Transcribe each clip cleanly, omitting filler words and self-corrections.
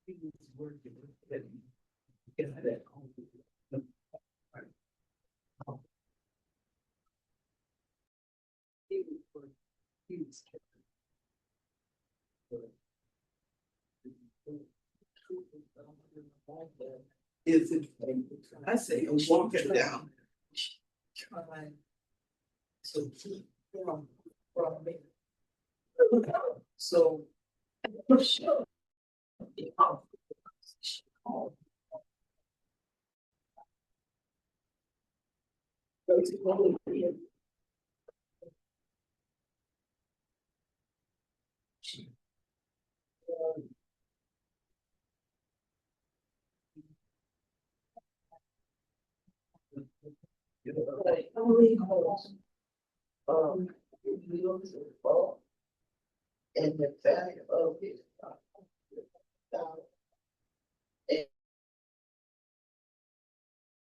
Is it? I say, I'm walking down. So keep from me. So. And the value of it.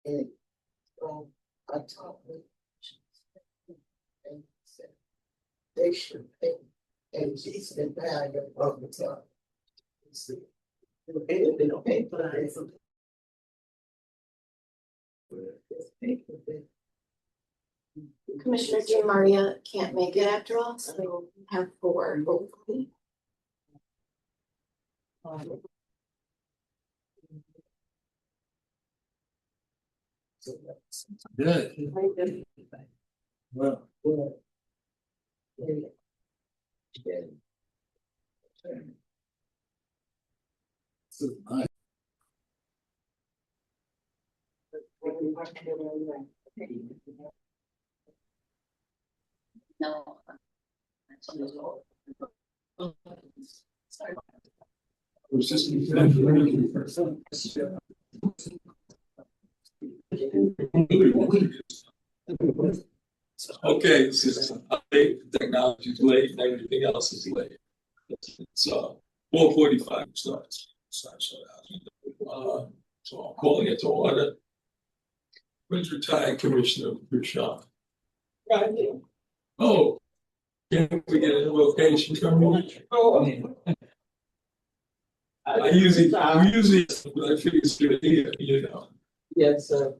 And I talked with and said they should pay and decent value of the time. They don't pay for that. Commissioner Jean Maria can't make it after all, so we'll have 4 hopefully. Good. Well, so I No. was just okay, this is late, technology's late, and everything else is late. It's 4:45 starts. So I'm calling it to order. When's retired Commissioner SHA? Oh, can we get a location from you? I usually, but I figure it's good here, you know. Yes, sir.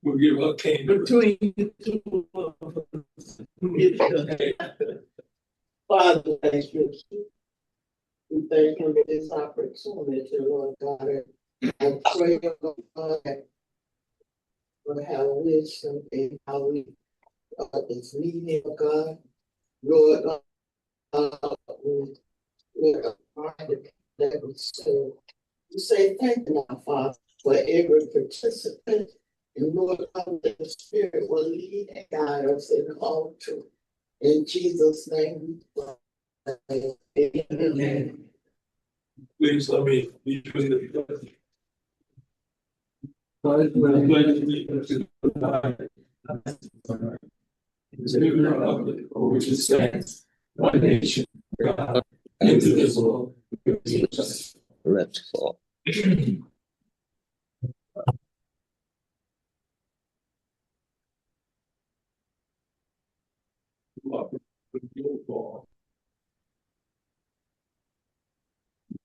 We'll give a cane. Between the two of us. Father, thank you. We thank him for this opportunity, Lord God. I pray, Lord God, for how wisdom and how we is needed, God. Lord God, we're that we serve. We say thank you, now, Father, for every participant. And Lord, the Spirit will lead and guide us in all truth. In Jesus' name we pray. Amen. Please let me lead you in the pledge allegiance to the flag which it stands, one nation, God, indivisible, with justice. Let's go.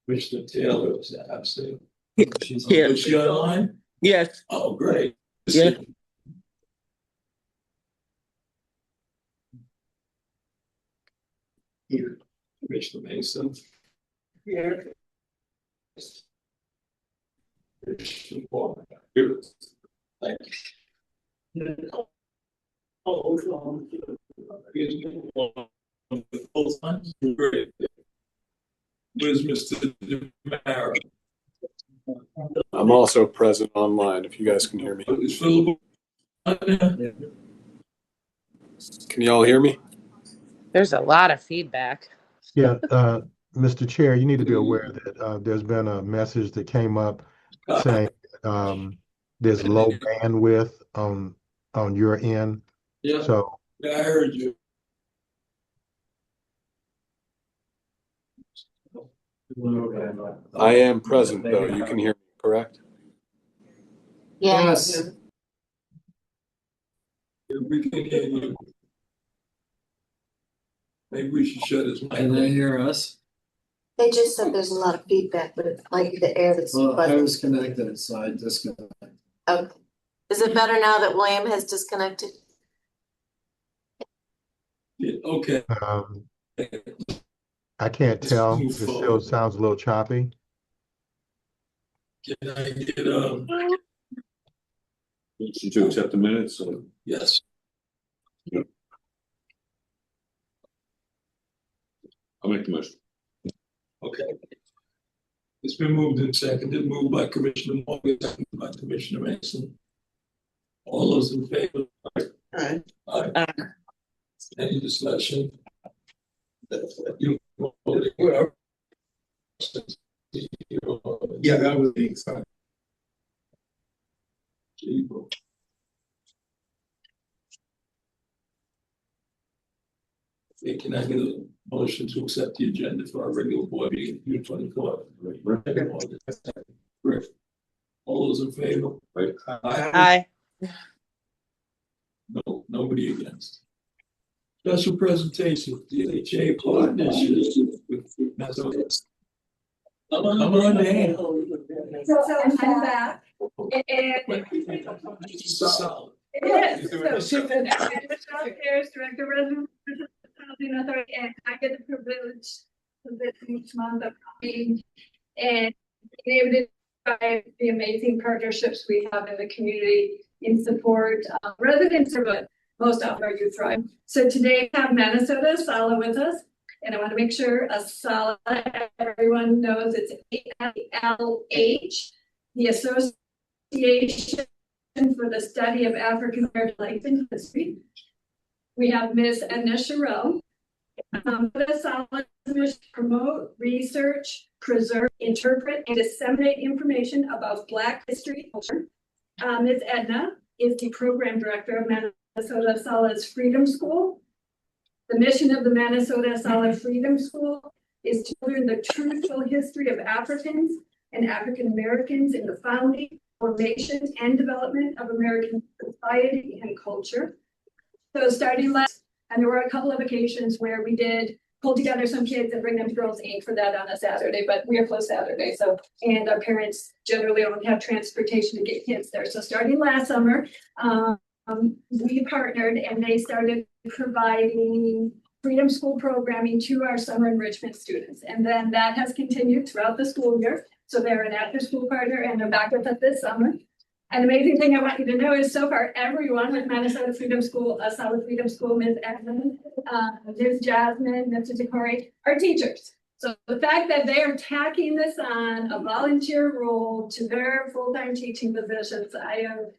Commissioner Taylor is absent. She's Yeah. is she online? Yes. Oh, great. Yeah. Here, Commissioner Mason. Here. Commissioner Paul. Here. Thank you. Great. Where's Mr. DeMara? I'm also present online if you guys can hear me. Is Philip on there? Can you all hear me? There's a lot of feedback. Yeah, Mr. Chair, you need to be aware that there's been a message that came up saying there's low bandwidth on your end. Yeah, So yeah, I heard you. I am present though. You can hear me, correct? Yes. We can hear you. Maybe we should shut his mic. Can they hear us? They just said there's a lot of feedback, but it might be the air that's. Well, I buzzing. was connected, so I disconnected. Okay. Is it better now that William has disconnected? Yeah, okay. I can't tell. move It still forward. sounds a little choppy. Can I get, Motion to accept the minutes, so. yes, I'll make the motion. okay. It's been moved and seconded, moved by Commissioner Morgan, seconded by Commissioner Mason. All those in favor? Aye. Aye. Any discussion? You voted where? Yeah, that was the exciting. Okay, can I get a motion to accept the agenda for our regular board meeting, June 24th? Right. All those in favor? Right. Aye. Aye. No, nobody against. Special presentation, the SHA partnership with Massachusetts. Come on down. So I'm back. And Solid. it is, so she's an affairs director, resident housing authority, and I get the privilege of this each month of coming and being able to drive the amazing partnerships we have in the community in support of residents, but most of our youth thrive. So today we have Minnesota SHA with us, and I want to make sure SHA, everyone knows it's ALH, the Association for the Study of African American Life and History. We have Ms. Edna Sherrill. The mission to promote, research, preserve, interpret, and disseminate information about Black history and culture. Ms. Edna is the program director of Minnesota SHA's Freedom School. The mission of the Minnesota SHA Freedom School is to learn the truthful history of Africans and African Americans in the founding, formation, and development of American society and culture. So starting last, and there were a couple of occasions where we did pull together some kids and bring them to Girls Inc. for that on a Saturday, but we are closed Saturday. So, and our parents generally don't have transportation to get kids there. So starting last summer, we partnered and they started providing Freedom School programming to our summer enrichment students. And then that has continued throughout the school year. So they're an after school partner and they're back with us this summer. An amazing thing I want you to know is so far everyone with Minnesota Freedom School, SHA Freedom School, Ms. Edmund, Ms. Jasmine, Mr. DeCory, are teachers. So the fact that they are tacking this on a volunteer role to their full-time teaching positions, I am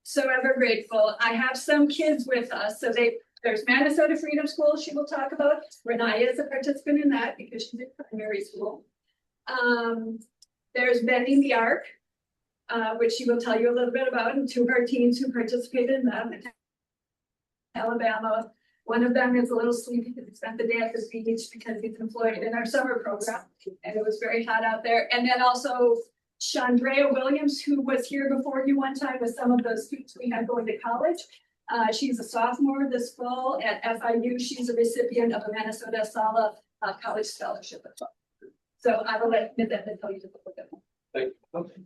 so ever grateful. I have some kids with us. So there's Minnesota Freedom School she will talk about. Renaya is a participant in that because she's in primary school. There's Bending the Arc, which she will tell you a little bit about, and two of our teens who participated in that in Alabama. One of them is a little sleepy because he spent the day at the beach because he's employed in our summer program, and it was very hot out there. And then also Chandrea Williams, who was here before you one time with some of those students we had going to college. She's a sophomore this fall at FIU. She's a recipient of a Minnesota SHA college scholarship as well. So I will let Ms. Edna tell you just a little bit more. Thank you. Okay.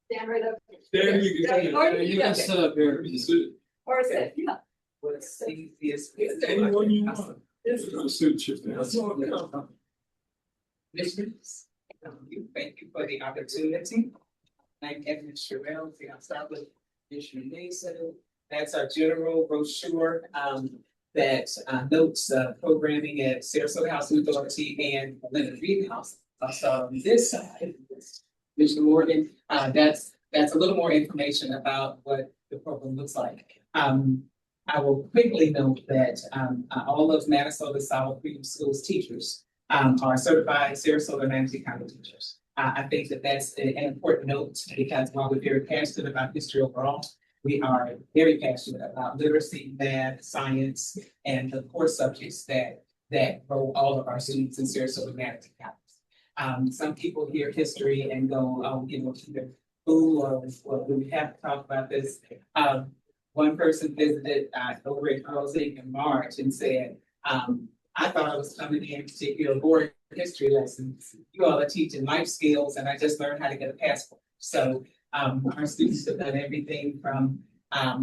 Stand right up. There you go. Or You can sit up here. Or sit, yeah. What's the easiest? Anyone you want. I'll suit you. Commissioners, thank you for the opportunity. I'm Edmund Sherrill, the Ensemble Commissioner Mason. That's our general brochure that notes programming at Sarasota Housing Authority and Leonard Reed House. Also on this side, Commissioner Morgan, that's a little more information about what the program looks like. I will quickly note that all of Minnesota SHA Freedom Schools teachers are certified Sarasota and Ramsey County teachers. I think that that's an important note because while we're very passionate about history overall, we are very passionate about literacy, math, science, and the core subjects that grow all of our students in Sarasota and Ramsey counties. Some people hear history and go, oh, either fool or do we have to talk about this? One person visited over at Girls Inc. in March and said, I thought I was coming in to take your board history lessons. You all are teaching life skills, and I just learned how to get a passport. So our students have done everything from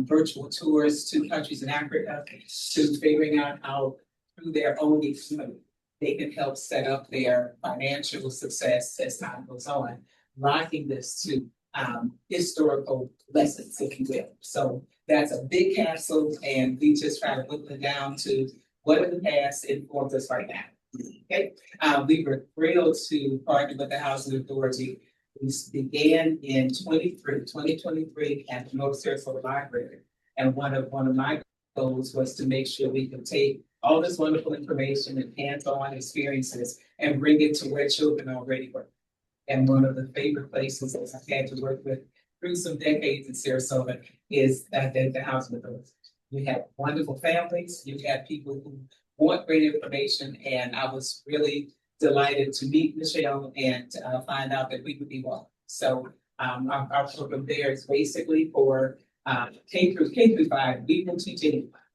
virtual tours to countries in Africa to figuring out how through their own experience they can help set up their financial success as time goes on, locking this to historical lessons, if you will. So that's a big capsule, and we just try to whittle it down to what in the past informs us right now. Okay, we were thrilled to partner with the Housing Authority. We began in 2023 at the North Sarasota Library, and one of my goals was to make sure we could take all this wonderful information and hands-on experiences and bring it to where children already work. And one of the favorite places that I've had to work with through some decades in Sarasota is the Housing Authority. You have wonderful families, you have people who want great information, and I was really delighted to meet Michelle and find out that we would be welcome. So our program there is basically for K through 5. We will teach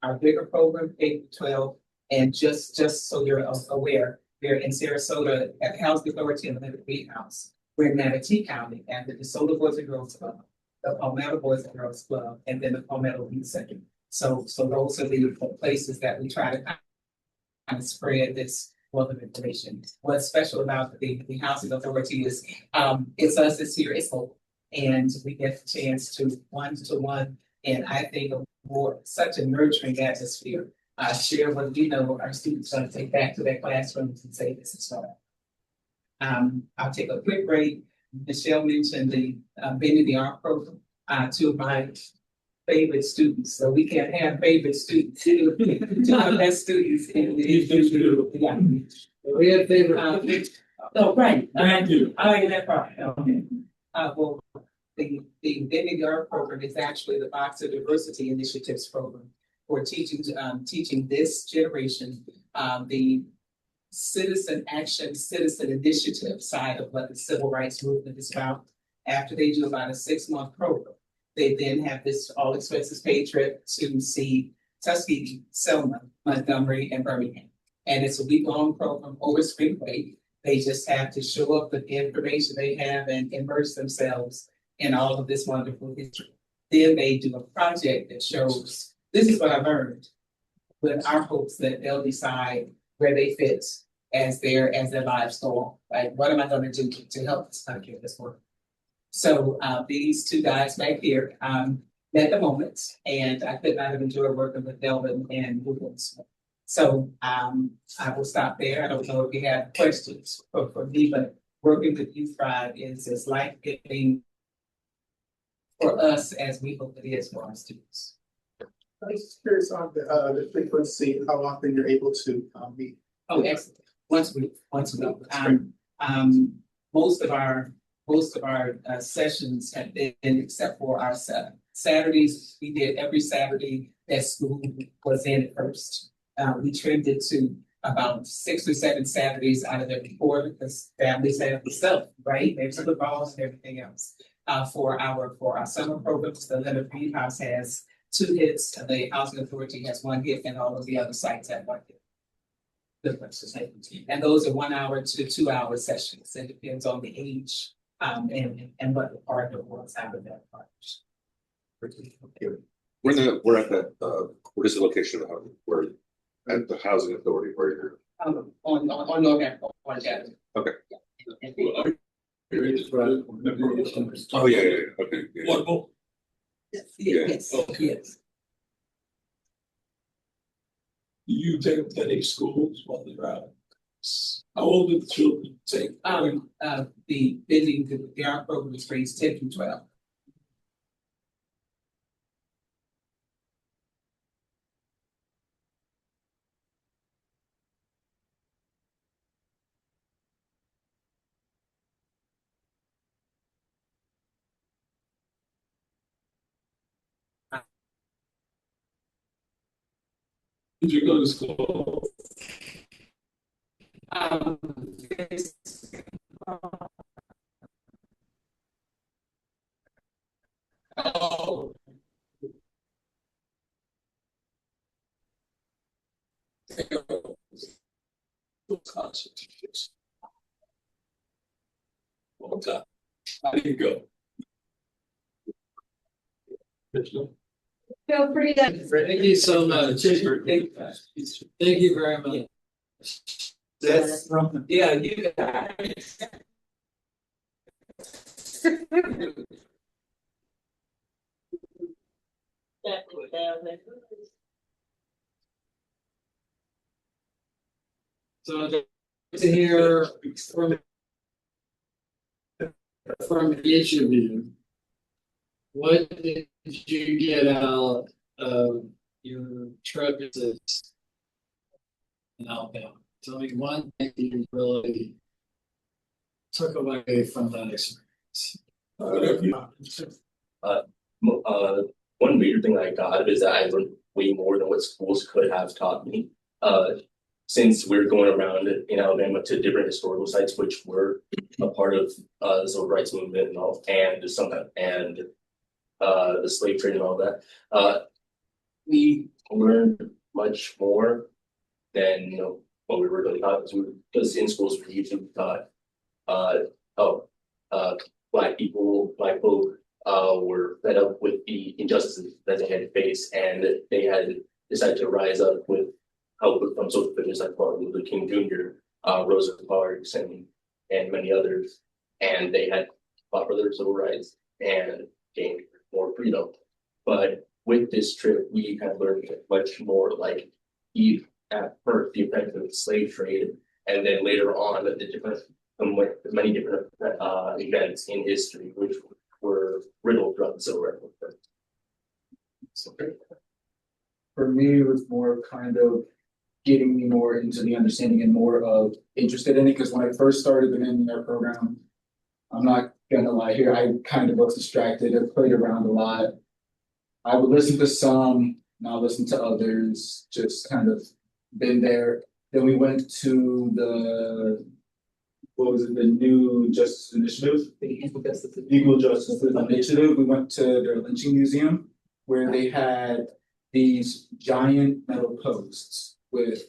our bigger program, K through 12, and just so you're aware, we're in Sarasota at the Housing Authority and the Greenhouse. We're in Manatee County and the DeSoto Boys and Girls Club, the Palmetto Boys and Girls Club, and then the Palmetto Youth Center. So those are the places that we try to kind of spread this wealth of information. What's special about the Housing Authority is it's us, it's here, it's local. And we get the chance to one-to-one, and I think more such a nurturing atmosphere. Share what we know our students are going to take back to their classrooms and say this is fun. I'll take a quick break. Michelle mentioned the Bending the Arm program. Two of my favorite students, so we can't have favorite students. Two of my best students. Yeah. We have favorite. Oh, right. Thank you. I like that part. Okay. Well, the Bending the Arm program is actually the Boxer Diversity Initiatives program for teaching this generation the citizen action, citizen initiative side of what the civil rights movement is about. After they do about a 6-month program, they then have this all expenses paid trip to see Tuskegee, Selma, Montgomery, and Birmingham. And it's a week-long program over spring break. They just have to show up with the information they have and immerse themselves in all of this wonderful history. Then they do a project that shows this is what I learned, with our hopes that they'll decide where they fit as their lives go on. Like, what am I going to do to help this country this work? So these two guys back here met the moment, and I could not have enjoyed working with Delvin and Lucas. So I will stop there. I don't know if you have questions for me, but working with Youth Thrive is as life-giving for us as we hope it is for our students. I'm just curious on the frequency, how often you're able to meet. Oh, excellent. Once a week. Most of our sessions have been, except for our Saturdays, we did every Saturday that school was in first. We trimmed it to about 6 or 7 Saturdays out of every 4 because families have the stuff, right? There's the balls and everything else. For our summer programs, the Leonard Greenhouse has 2 hits, the Housing Authority has 1 hit, and all of the other sites have 1 hit. And those are 1 hour to 2 hour sessions. It depends on the age and what the partner wants out of that partnership. We're at that, what is the location of the housing? We're at the Housing Authority where you're. On North Academy. Okay. Oh, Oh, yeah, okay. Yeah. What more? Yes. Okay. You take them to any schools while they're out? How old do the children take? The art program is grades 10 through 12. Did you go to school? This, oh. concert to fix it. Long time. I didn't go. Feel free to. Thank you so much. Thank you very much. That's yeah, you guys. So I'd like to hear from each of you. What did you get out of your trip in Alabama? Tell me one thing you really took away from that experience. One major thing I got is that I learned way more than what schools could have taught me. Since we're going around in Alabama to different historical sites, which were a part of the civil rights movement and all, and the slave trade and all that, we learned much more than what we were really taught. Because in schools we usually taught, black folk were fed up with the injustices that they had to face, and they had decided to rise up with help from social figures like Martin Luther King Jr., Rosa Parks, and many others. And they had fought for their civil rights and gained more freedom. But with this trip, we kind of learned much more, like at first the effects of the slave trade, and then later on many different events in history which were riddled throughout the civil rights movement. So, For me, it was more kind of getting me more into the understanding and more of interested in it. Because when I first started the MNR program, I'm not gonna lie here, I kind of was distracted. I played around a lot. I would listen to some, not listen to others, just kind of been there. Then we went to the New Justice Initiative? Equal Justice Initiative. We went to their lynching museum where they had these giant metal posts with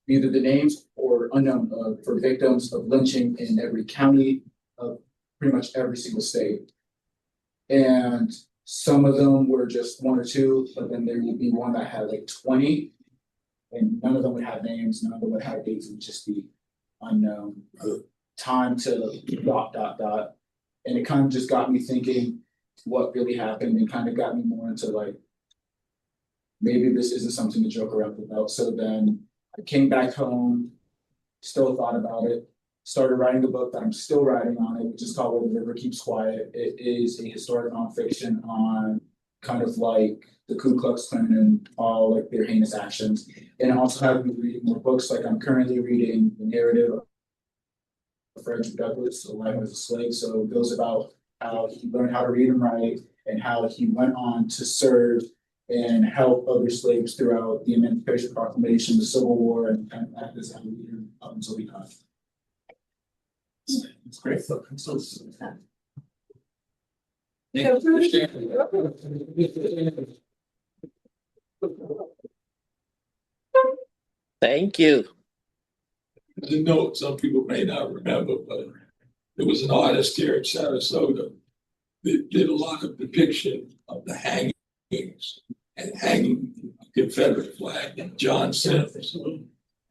either the names or unknown for victims of lynching in every county of pretty much every single state. And some of them were just one or two, but then there would be one that had like 20, and none of them would have names, none of them would have dates, it would just be unknown. Time to ... And it kind of just got me thinking what really happened, and kind of got me more into like, maybe this isn't something to joke around about. So then I came back home, still thought about it, started writing a book that I'm still writing on it, which is called Where the River Keeps Quiet. It is a historic nonfiction on kind of like the Ku Klux Klan and all like their heinous actions. And I also have been reading more books. Like I'm currently reading the narrative of Frederick Douglass, A Life as a Slave. So it goes about how he learned how to read and write, and how he went on to serve and help other slaves throughout the Emancipation Proclamation, the Civil War, and kind of act as a leader up until he died. It's great. Thank you. The note, some people may not remember, but there was an artist here in Sarasota that did a lot of depiction of the hangings and hanging Confederate flag, and John Sims.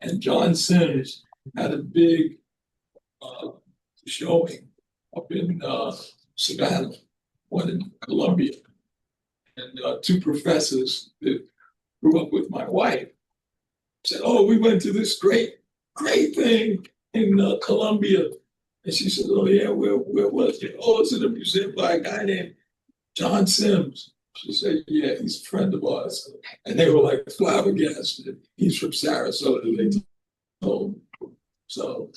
And John Sims had a big showing up in Savannah, one in Columbia. And two professors that grew up with my wife said, "Oh, we went to this great thing in Columbia." And she said, "Oh yeah, where was it?" "Oh, it's in a museum by a guy named John Sims." She said, "Yeah, he's a friend of ours." And they were like flabbergasted. He's from Sarasota, they told me. So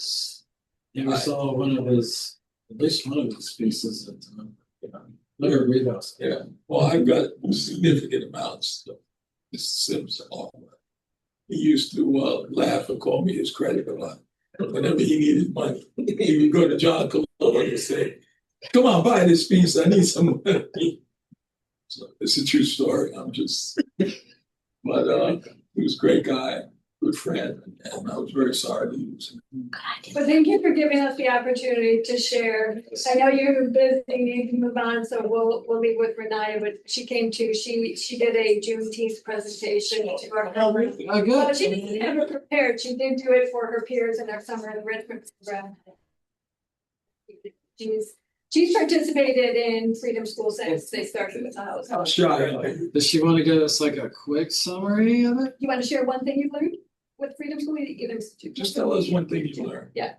I saw one of his, at least one of his pieces at Leonard Reedhouse. Yeah, well, I've got significant amounts of Mr. Sims artwork. He used to laugh and call me his credit card whenever he needed money. He would go to John Cologne and say, "Come on, buy this piece. I need some money." So it's a true story. But he was a great guy. good friend, and I was very sorry to lose him. But thank you for giving us the opportunity to share. I know you're busy, need to move on, so we'll leave with Renata, but she came to, she did a Juneteenth presentation to our. Oh, Well, good. she didn't have it prepared. She did do it for her peers in our summer enrichment program. She's participated in Freedom School since they started with the house. I'm shy. Does she want to give us like a quick summary of it? You want to share one thing you've learned with Freedom School? Either. Just tell us one thing you learned. Yeah.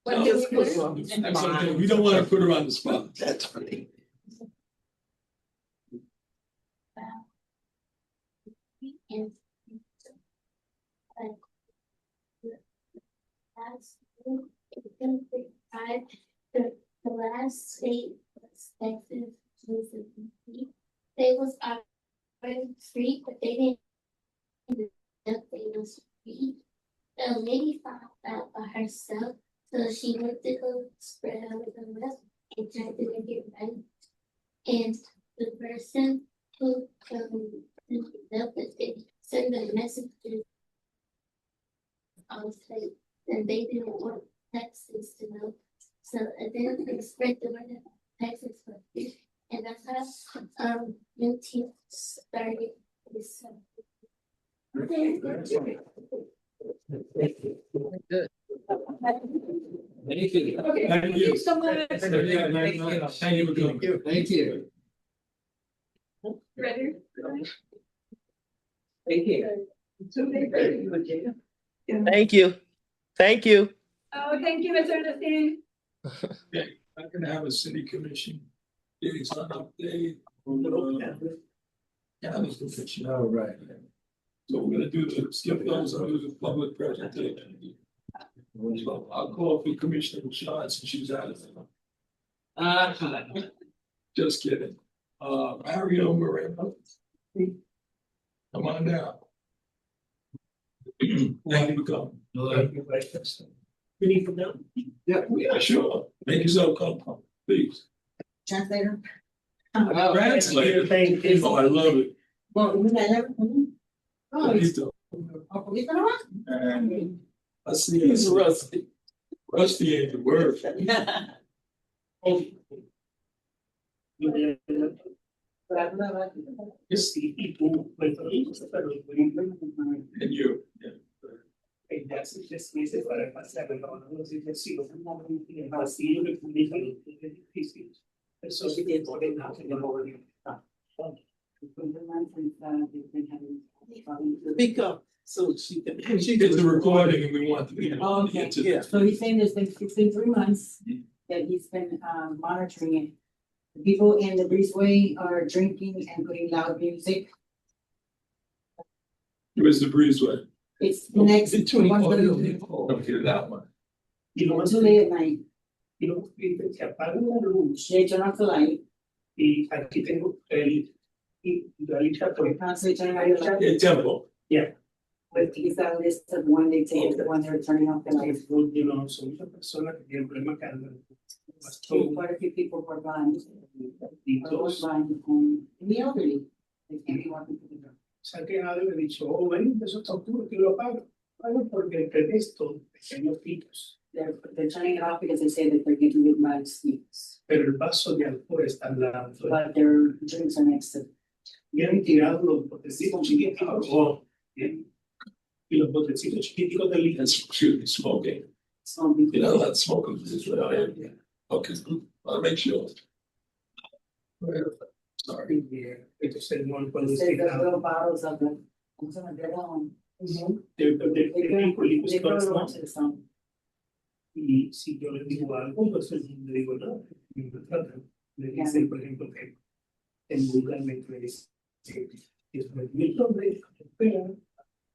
Tell One thing us- you've learned. That's okay. We don't want to put her on the spot. That's funny. And last the last state was Texas, Mississippi. They was offering free, but they didn't know they was free. The lady found out by herself, so she went to go spread out with the rest and tried to make it right. And the person who helped us send a message on site, and they didn't want Texas to know. So then they spread the word that Texas was free, and that's how Juneteenth started. This Good. Thank you. Okay, Thank thank you. you so much. Thank you for coming. Thank you. Ready? Thank you. Thank you. Thank you. Oh, thank you, Ms. Ernestine. I'm gonna have a city commission. It's on update. Cannabis commission. Oh, right. So we're gonna do skip those and do the public presentation. So I'll call for Commissioner SHA since she's out of there. Just kidding. Mario Moreno. Come on down. Thank you for coming. We need to know. Yeah, sure. Make yourself comfortable, please. Translator. Translator. Oh, I love it. Well, we got everything. Oh, it's. Listo. Oh, we got it. And I see it's rusty. Rusty ain't the word. And you. Yeah. Speak up so she can. She gets the recording and we want to be. Oh, okay. Yeah. So he's saying it's been 3 months that he's been monitoring it. The people in the breezeway are drinking and putting loud music. Where's the breezeway? It's next The to one. Okay, that one. Too late at night. Que apagan la luz They turn off the light. y aquí tengo el Constantly turning off the light. Yeah, tempo. But he's got a list of when they take, when they're turning off the lights. you know, son muchas personas que tienen problemas cardiovasculares. Quite a few people were blind. Y Or todos was blind and the elderly. They can't be walking to the door. se han quejado y me han dicho, oh, bueno, eso está oscuro, que lo apago. Bueno, porque el pretexto, pequeños pitos, They're turning it off because they say that they're getting big loud sneaks. pero el vaso de alcohol está al lado. But their drinks are next to. Y han tirado los botecitos chiquiticos. Bien. Y los botecitos chiquiticos de litro. Excuse me, smoking. Smoking. You're not allowed to smoke in this way. Okay, I'll make sure. Sorry. Entonces, no puedo They decir said the nada. little bottles of them. They're on. De They go to the sun. Y si yo les digo algo, pues le digo no, me tratan. Me dicen, por ejemplo, que en vulgarmente me dicen que es mi nombre, pero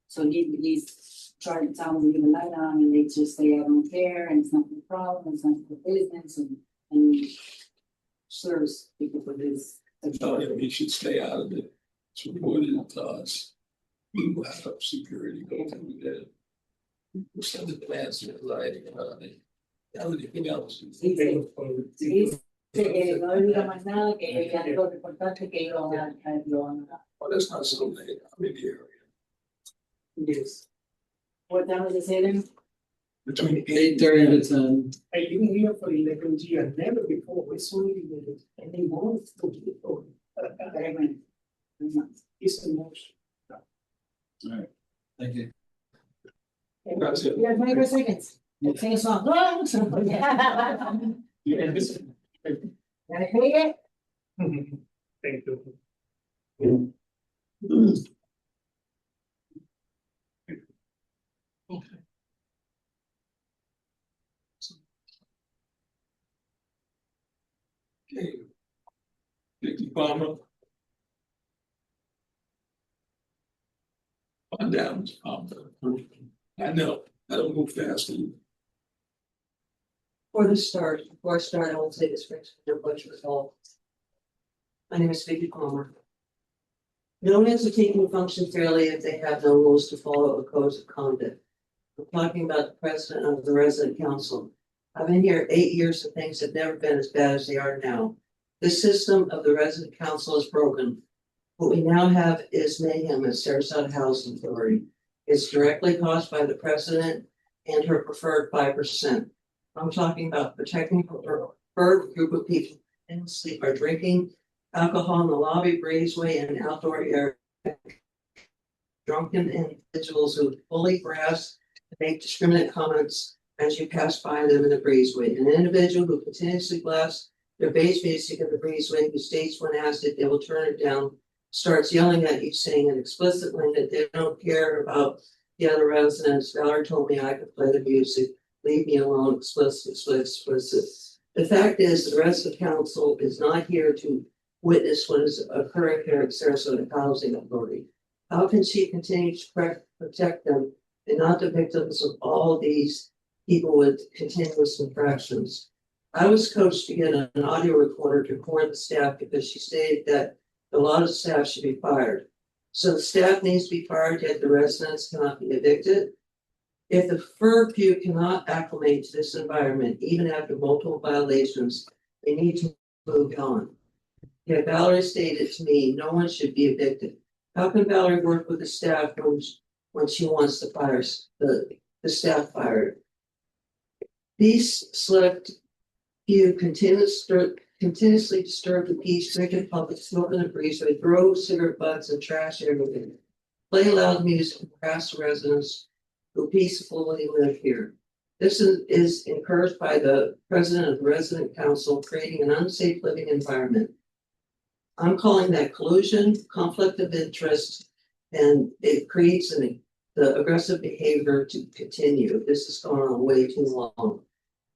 So he's trying to tell them to leave the light on and they just say, I don't care, and it's not the problem, it's not the business, and slurs people for this. Tell him he should stay out of it. It's reported to us. We will have security go through that. We'll send the plans to the lighting and everything else. Dice que no diga más nada, que ya lo importante que lo hagan. Oh, that's not so late. I'm in the area. yes. What time is it say then? between 8:30 to 10. I've been here for 11 years, never before, we saw it, and they want to do it for. It's a motion. Alright, thank you. That's it. You got 24 seconds. Sing a song. Yeah, this- Gotta hit it. Thank you. Okay. Vicky Palmer. On down, I know, I don't move fast. Before I start, I will say this brings me to a bunch of resolve. My name is Vicky Palmer. No one is taking the function fairly if they have no rules to follow or codes of conduct. I'm talking about the president of the resident council. I've been here 8 years and things have never been as bad as they are now. The system of the resident council is broken. What we now have is mayhem at Sarasota Housing Authority. It's directly caused by the president and her preferred 5%. I'm talking about protecting her preferred group of people in sleep are drinking alcohol in the lobby, breezeway, and outdoor area. Drunken individuals who fully grasp and make discriminate comments as you pass by them in the breezeway. An individual who continuously blasts their bass music in the breezeway, who states when asked if they will turn it down, starts yelling at you, saying it explicitly that they don't care about the other residents. Valerie told me I could play the music. Leave me alone, explicit. The fact is, the rest of the council is not here to witness what is occurring here at Sarasota Housing Authority. How can she continue to protect them and not the victims of all these people with continuous infractions? I was coached to get an audio recorder to record the staff because she stated that a lot of staff should be fired. So the staff needs to be fired, yet the residents cannot be evicted. If the few cannot acclimate to this environment, even after multiple violations, they need to move on. Yet Valerie stated to me, no one should be evicted. How can Valerie work with the staff when she wants to fire the staff fired? These select few continuously disturb the peace, drinking public, smoking the breeze, they throw cigarette butts and trash everything. Play loud music and harass the residents who peacefully live here. This is encouraged by the president of the resident council, creating an unsafe living environment. I'm calling that collusion, conflict of interest, and it creates the aggressive behavior to continue. This has gone on way too long.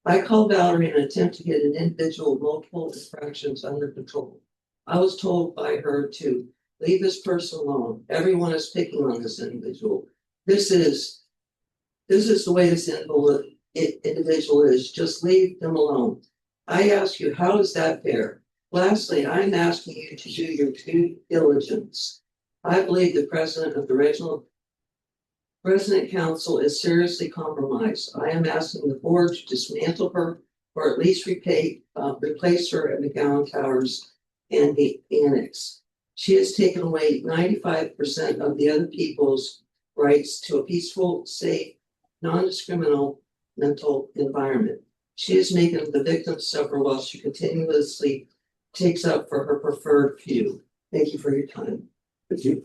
I called Valerie in an attempt to get an individual with multiple infractions under control. I was told by her to leave this person alone. Everyone is picking on this individual. This is the way this individual is. Just leave them alone. I ask you, how is that fair? Lastly, I'm asking you to do your due diligence. I believe the president of the regional President Council is seriously compromised. I am asking the board to dismantle her or at least replace her at McGowan Towers and the annex. She has taken away 95% of the other people's rights to a peaceful, safe, non-discriminatory mental environment. She is making the victims suffer while she continuously takes up for her preferred few. Thank you for your time. Thank you.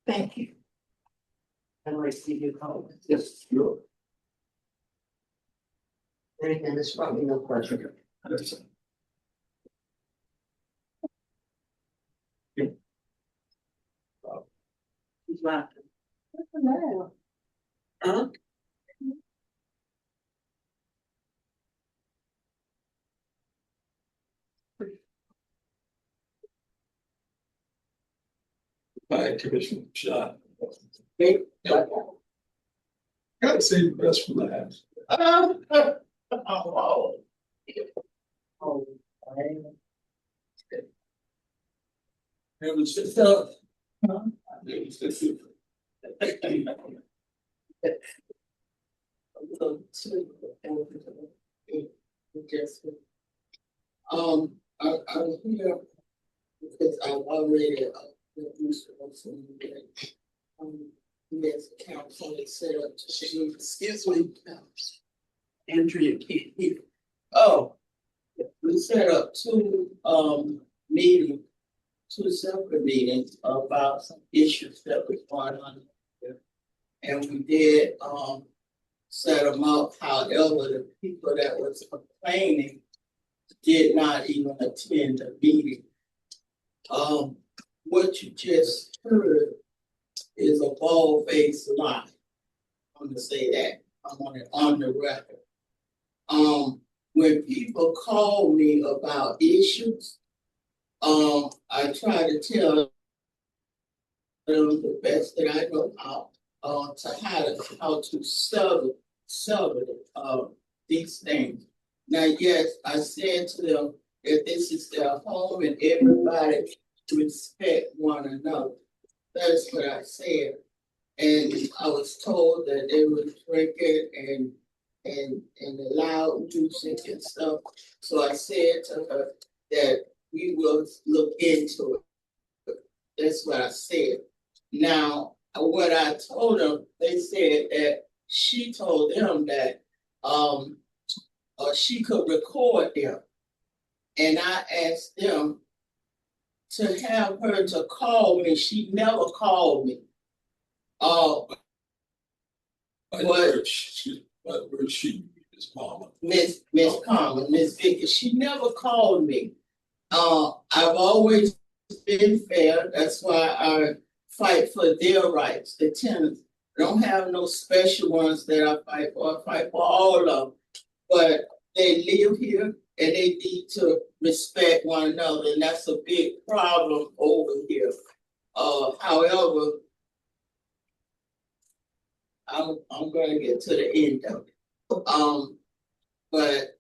Thank you. I'd like to give you a call. Yes, sure. And it's probably no question. He's laughing. What's the matter? Huh? By Commissioner SHA. Okay. Gotta save the best for last. It was just I was here because I already Mr. Wilson, we as a council had set up to, excuse me, Andrea can't hear. Oh, we set up meetings, two separate meetings about some issues that was going on here. And we did, set them up, however, the people that was complaining did not even attend the meeting. What you just heard is a bald-faced lie. I'm gonna say that, I want it on the record. When people call me about issues, I try to tell them the best that I know how, how to settle these things. Now, yes, I said to them that this is their home and everybody respect one another. That's what I said. And I was told that they would drink it and loud music and stuff. So I said to her that we will look into it. That's what I said. Now, what I told them, they said that she told them that she could record them. And I asked them to have her to call me. She never called me. But she, Miss Palmer. Miss Palmer, Miss Vicky, she never called me. I've always been fair. That's why I fight for their rights. The tenants don't have no special ones that I fight for. I fight for all of them. But they live here and they need to respect one another, and that's a big problem over here. However, I'm going to get to the end of it. But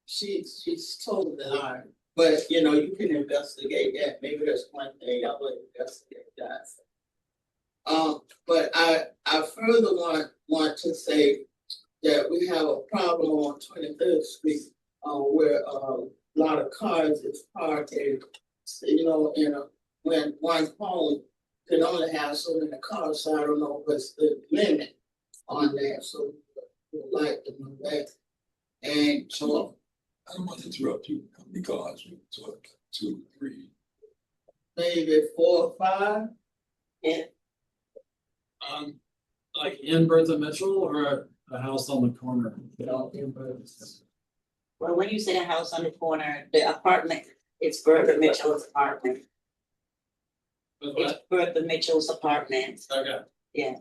she's totally lying. But you know, you can investigate that. Maybe that's one thing I would investigate that. But I further want to say that we have a problem on 23rd Street, where a lot of cars is parked, and you know, when one home can only have so many cars, so I don't know what's the limit on that. So we'd like to know that. And So I don't want to interrupt you. How many cars? We talk 2, 3. maybe 4 or 5. Yeah. Like in Bertha Mitchell or a house on the corner? No, in Bertha. Well, when you say a house on the corner, the apartment, it's Bertha Mitchell's apartment. It's Bertha Mitchell's apartment. Okay. Yeah.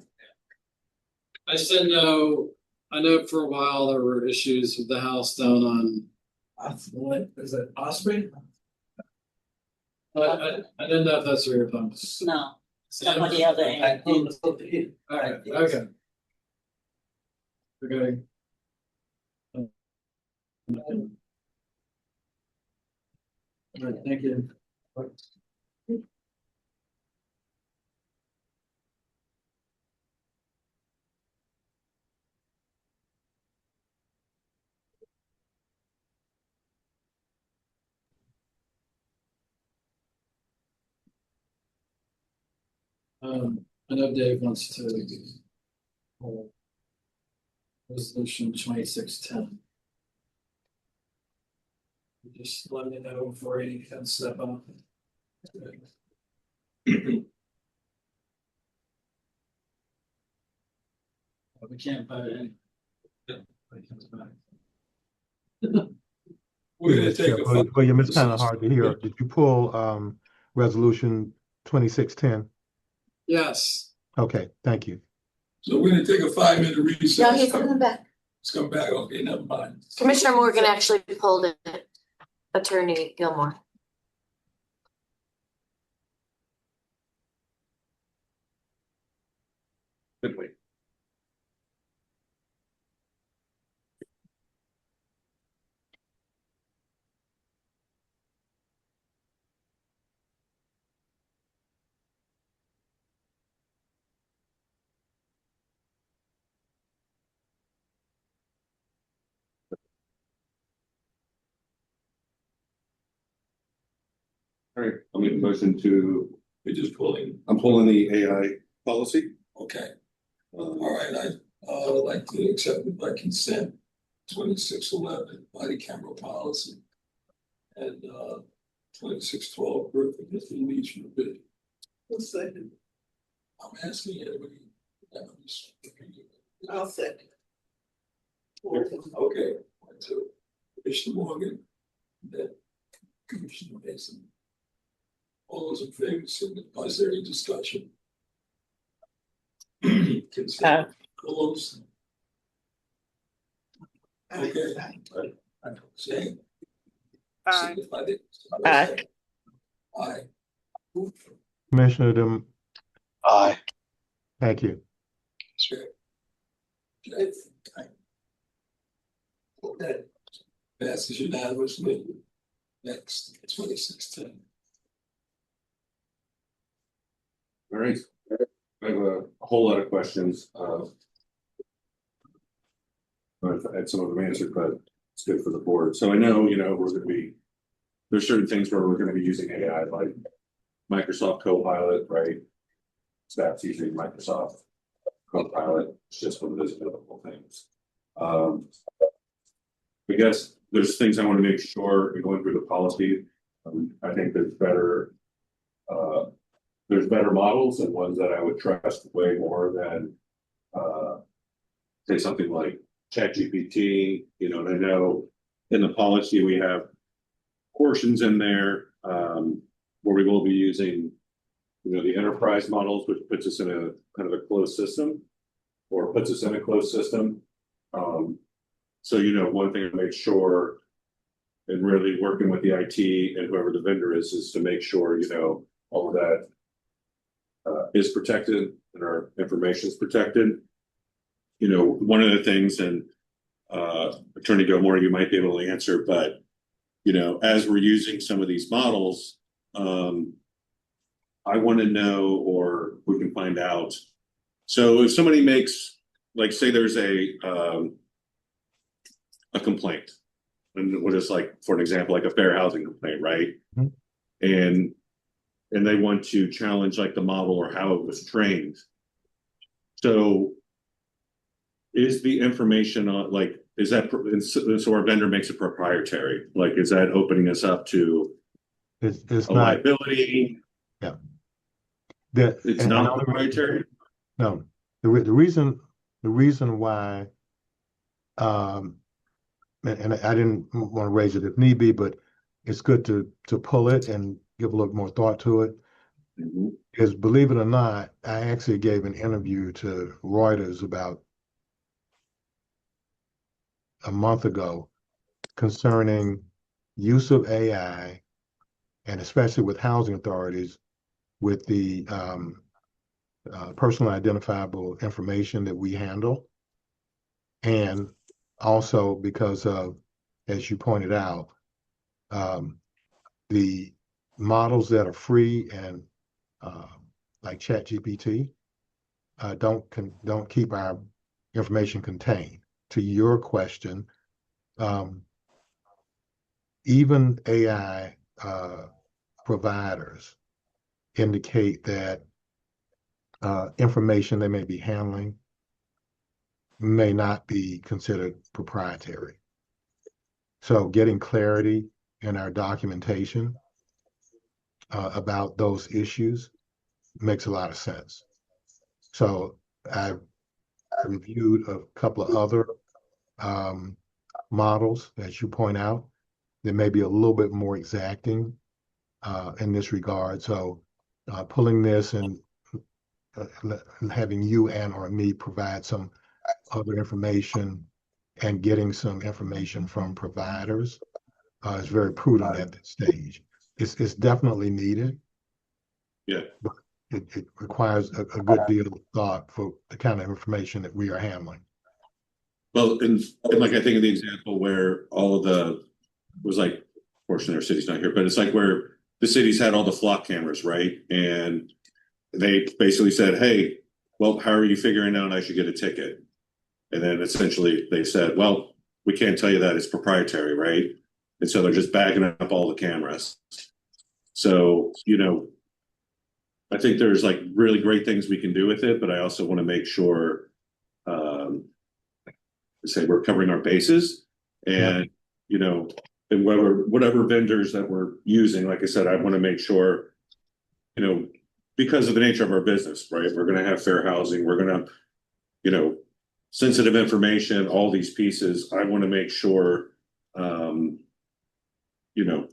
I just didn't know, I know for a while there were issues with the house down on, what is it, Osprey? I didn't know if that's where you're from. No, some of the other end. Alright, okay. Okay. Alright, thank you. I know Dave wants to hold resolution 2610. Just let me know before he can step up. We can't vote any. We're gonna take a five. William, it's kind of hard to hear. Did you pull resolution 2610? Yes. Okay, thank you. So we're gonna take a 5-minute recess. No, he's coming back. Let's come back. Okay, never mind. Commissioner Morgan actually pulled it. Attorney Gilmore. Good wait. All right, I'll make a motion to, We're just pulling. I'm pulling the AI policy. Okay, all right, I would like to accept it by consent, 2611 body camera policy. And 2612 birth leaves from the bid. Who's second? I'm asking everybody. I'll second. Okay, one, two. Commissioner Morgan, then Commissioner Mason. All those in favor, signify, is there any discussion? Consent closed. Okay. Say. Aye. Aye. Aye. Commissioner Dem, Aye. thank you. Okay. Passes unanimously. Next, 2610. All right. I have a whole lot of questions. I've had some of them answered, but it's good for the board. So I know, we're going to be, there's certain things where we're going to be using AI, like Microsoft Copilot, right? Staff's using Microsoft Copilot. It's just one of those available things. I guess there's things I want to make sure in going through the policy. I think there's better models and ones that I would trust way more than say something like ChatGPT, and I know in the policy we have portions in there where we will be using, the enterprise models, which puts us in a kind of a closed system or puts us in a closed system. So, one thing to make sure and really working with the IT and whoever the vendor is to make sure, all of that is protected and our information is protected. One of the things, and Attorney Gilmore, you might be able to answer, but, as we're using some of these models, I want to know, or we can find out. So if somebody makes, like, say there's a complaint, and what is, like, for an example, like a fair housing complaint, right? Mm-hmm. And they want to challenge, like, the model or how it was trained. So is the information on, like, is that, so our vendor makes it proprietary? Like, is that opening us up to It's a not liability? Yeah. It's not proprietary? No. The reason why, and I didn't want to raise it if need be, but it's good to pull it and give a little more thought to it. Mm-hmm. Is, believe it or not, I actually gave an interview to Reuters about a month ago concerning use of AI, and especially with housing authorities, with the personal identifiable information that we handle. And also because of, as you pointed out, the models that are free and like ChatGPT don't keep our information contained. To your question, even AI providers indicate that information they may be handling may not be considered proprietary. So getting clarity in our documentation about those issues makes a lot of sense. So I reviewed a couple of other models, as you point out, that may be a little bit more exacting in this regard. So pulling this and having you and or me provide some other information and getting some information from providers is very prudent at this stage. It's definitely needed. Yeah. But it requires a good deal of thought for the kind of information that we are handling. Well, and like I think of the example where all of the was like, of course, our city's not here, but it's like where the cities had all the flock cameras, right? And they basically said, "Hey, well, how are you figuring out I should get a ticket?" And then essentially they said, "Well, we can't tell you that, it's proprietary, right?" And so they're just bagging up all the cameras. So, I think there's like really great things we can do with it, but I also want to make sure, say we're covering our bases and, you know, and whatever vendors that we're using, like I said, I want to make sure, you know, because of the nature of our business, right? We're going to have fair housing. We're going to, you know, sensitive information, all these pieces. I want to make sure, you know,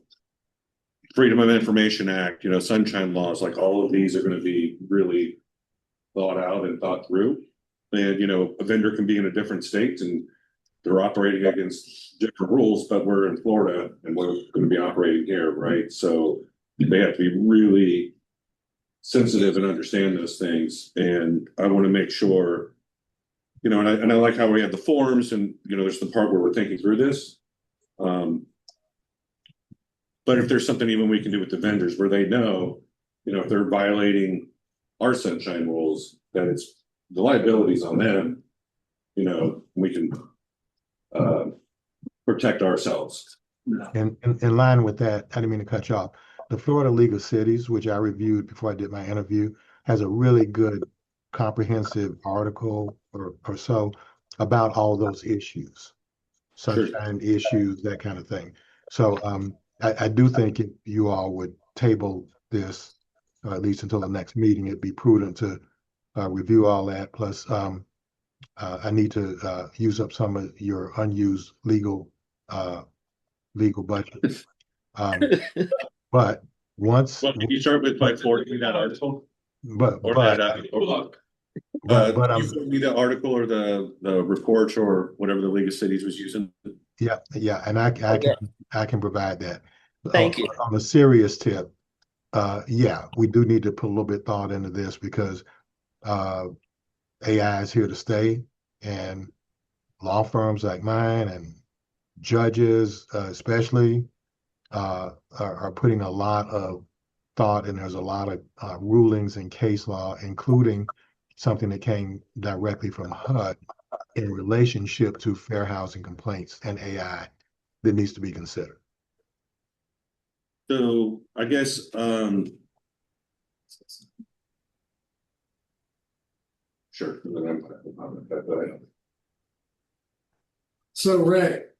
Freedom of Information Act, you know, sunshine laws, like all of these are going to be really thought out and thought through. And, you know, a vendor can be in a different state and they're operating against different rules, but we're in Florida and we're going to be operating here, right? So they have to be really sensitive and understand those things. And I want to make sure, you know, and I like how we have the forms and, you know, there's the part where we're thinking through this. But if there's something even we can do with the vendors where they know, you know, if they're violating our sunshine rules, that it's the liabilities on them, you know, we can protect ourselves. And in line with that, I didn't mean to cut you off. The Florida League of Cities, which I reviewed before I did my interview, has a really good comprehensive article or so about all those issues, sunshine issues, that kind of thing. So I do think if you all would table this, at least until the next meeting, it'd be prudent to review all that. Plus, I need to use up some of your unused legal budget. But once, well, can you start with by forwarding that article? But you sent me the article or the report or whatever the League of Cities was using. Yeah, and I can provide that. Thank you. On a serious tip, yeah, we do need to put a little bit thought into this because AI is here to stay, and law firms like mine and judges, especially, are putting a lot of thought, and there's a lot of rulings and case law, including something that came directly from HUD in relationship to fair housing complaints and AI that needs to be considered. So I guess sure. So Rick,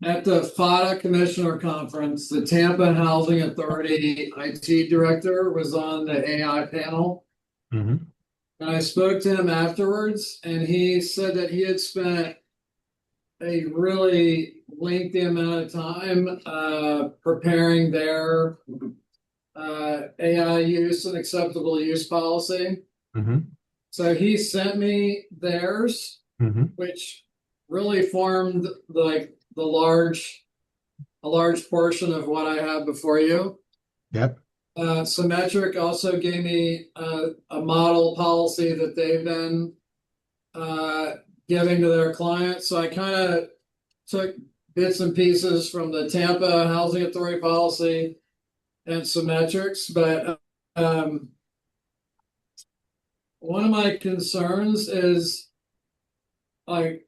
at the FADA Commissioner Conference, the Tampa Housing Authority IT Director was on the AI panel. Mm-hmm. And I spoke to him afterwards, and he said that he had spent a really lengthy amount of time preparing their AI use and acceptable use policy. Mm-hmm. So he sent me theirs, which really formed a large portion of what I have before you. Yep. Symmetric also gave me a model policy that they've been giving to their clients. So I kind of took bits and pieces from the Tampa Housing Authority policy and Symmetrics, but one of my concerns is like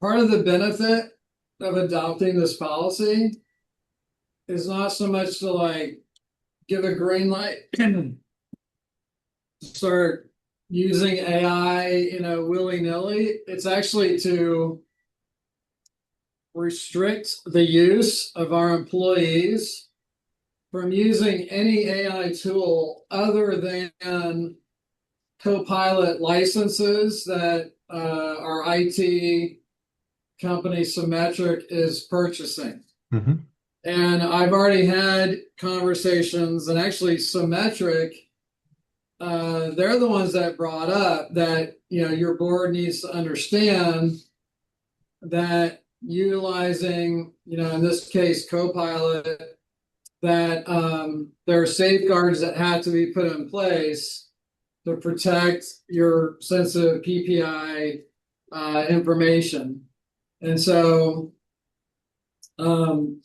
part of the benefit of adopting this policy is not so much to like give a green light and start using AI, willy-nilly. It's actually to restrict the use of our employees from using any AI tool other than Copilot licenses that our IT company Symmetric is purchasing. Mm-hmm. And I've already had conversations, and actually Symmetric, they're the ones that brought up that, your board needs to understand that utilizing, in this case, Copilot, that there are safeguards that have to be put in place to protect your sensitive PPI information. And so, I'm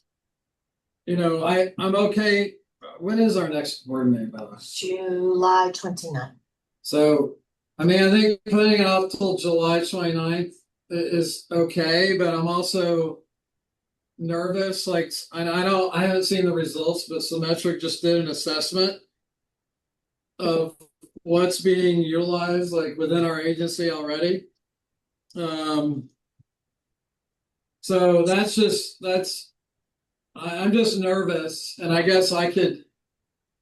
okay. When is our next board meeting, by the way? July 29th. So, I think putting it off till July 29th is okay, but I'm also nervous, like, and I haven't seen the results, but Symmetric just did an assessment of what's being utilized like within our agency already. So I'm just nervous, and I guess I could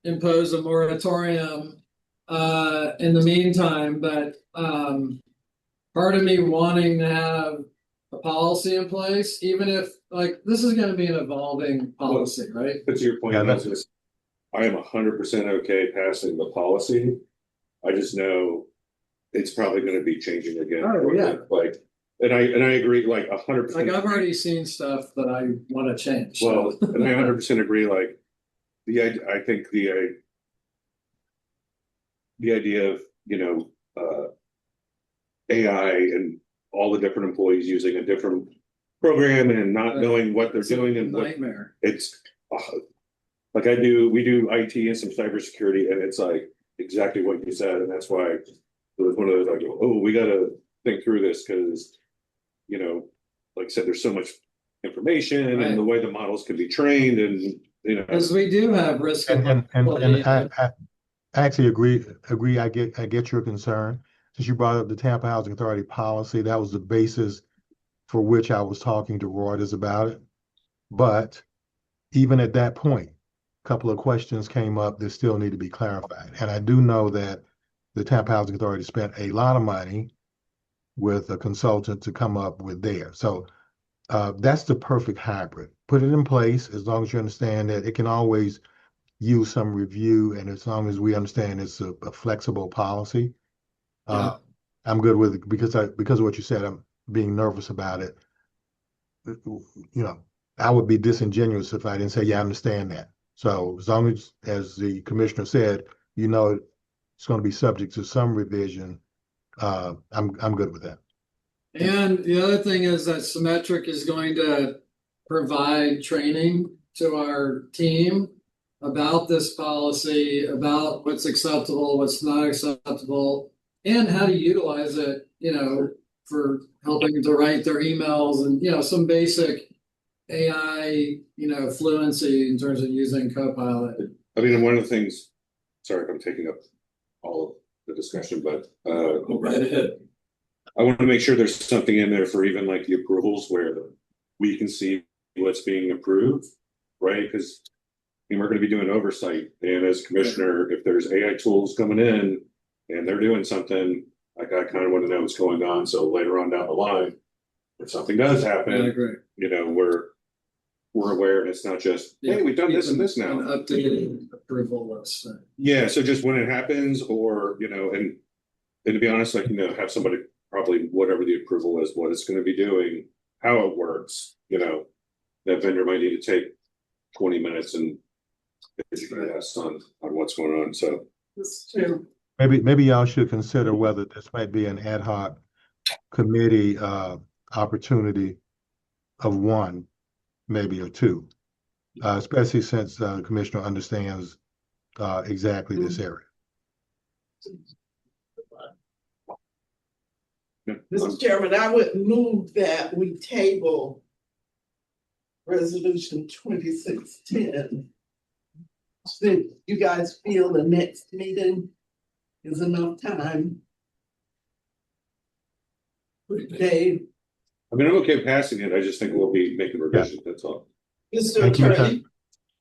impose a moratorium in the meantime, but part of me wanting to have a policy in place, even if like this is going to be an evolving policy, right? But to your point, I am 100% okay passing the policy. I just know it's probably going to be changing again. Oh, yeah. Like, and I agree, like 100%. Like I've already seen stuff that I want to change. Well, and I 100% agree. Like I think the idea of AI and all the different employees using a different program and not knowing what they're doing and nightmare. It's like we do IT and some cybersecurity, and it's like exactly what you said, and that's why it was one of those like, oh, we got to think through this because like I said, there's so much information and the way the models can be trained, and because we do have risk. And I actually agree. I get your concern. Since you brought up the Tampa Housing Authority policy, that was the basis for which I was talking to Reuters about it. But even at that point, a couple of questions came up that still need to be clarified. And I do know that the Tampa Housing Authority spent a lot of money with a consultant to come up with theirs. So that's the perfect hybrid. Put it in place as long as you understand that it can always use some review, and as long as we understand it's a flexible policy. I'm good with it because of what you said. I'm being nervous about it. I would be disingenuous if I didn't say, yeah, I understand that. So as long as the commissioner said, it's going to be subject to some revision, I'm good with that. And the other thing is that Symmetric is going to provide training to our team about this policy, about what's acceptable, what's not acceptable, and how to utilize it, for helping to write their emails and, some basic AI, fluency in terms of using Copilot. I mean, one of the things, sorry if I'm taking up all of the discussion, but go right ahead. I want to make sure there's something in there for even like the approvals where we can see what's being approved, right? Because we're going to be doing oversight. And as commissioner, if there's AI tools coming in and they're doing something, like I kind of want to know what's going on. So later on down the line, if something does happen, we're aware, and it's not just, hey, we've done this and this now. An updated approval list. Yeah, so just when it happens, or and to be honest, have somebody probably whatever the approval is, what it's going to be doing, how it works. That vendor might need to take 20 minutes and educate us on what's going on. So That's true. Maybe y'all should consider whether this might be an ad hoc committee opportunity of one, maybe, or two, especially since the commissioner understands exactly this area. Mr. Chairman, I would move that we table resolution 2610. So you guys feel the next meeting is enough time? Dave? I mean, I'm okay passing it. I just think we'll be making revisions. That's all. Mr. Attorney?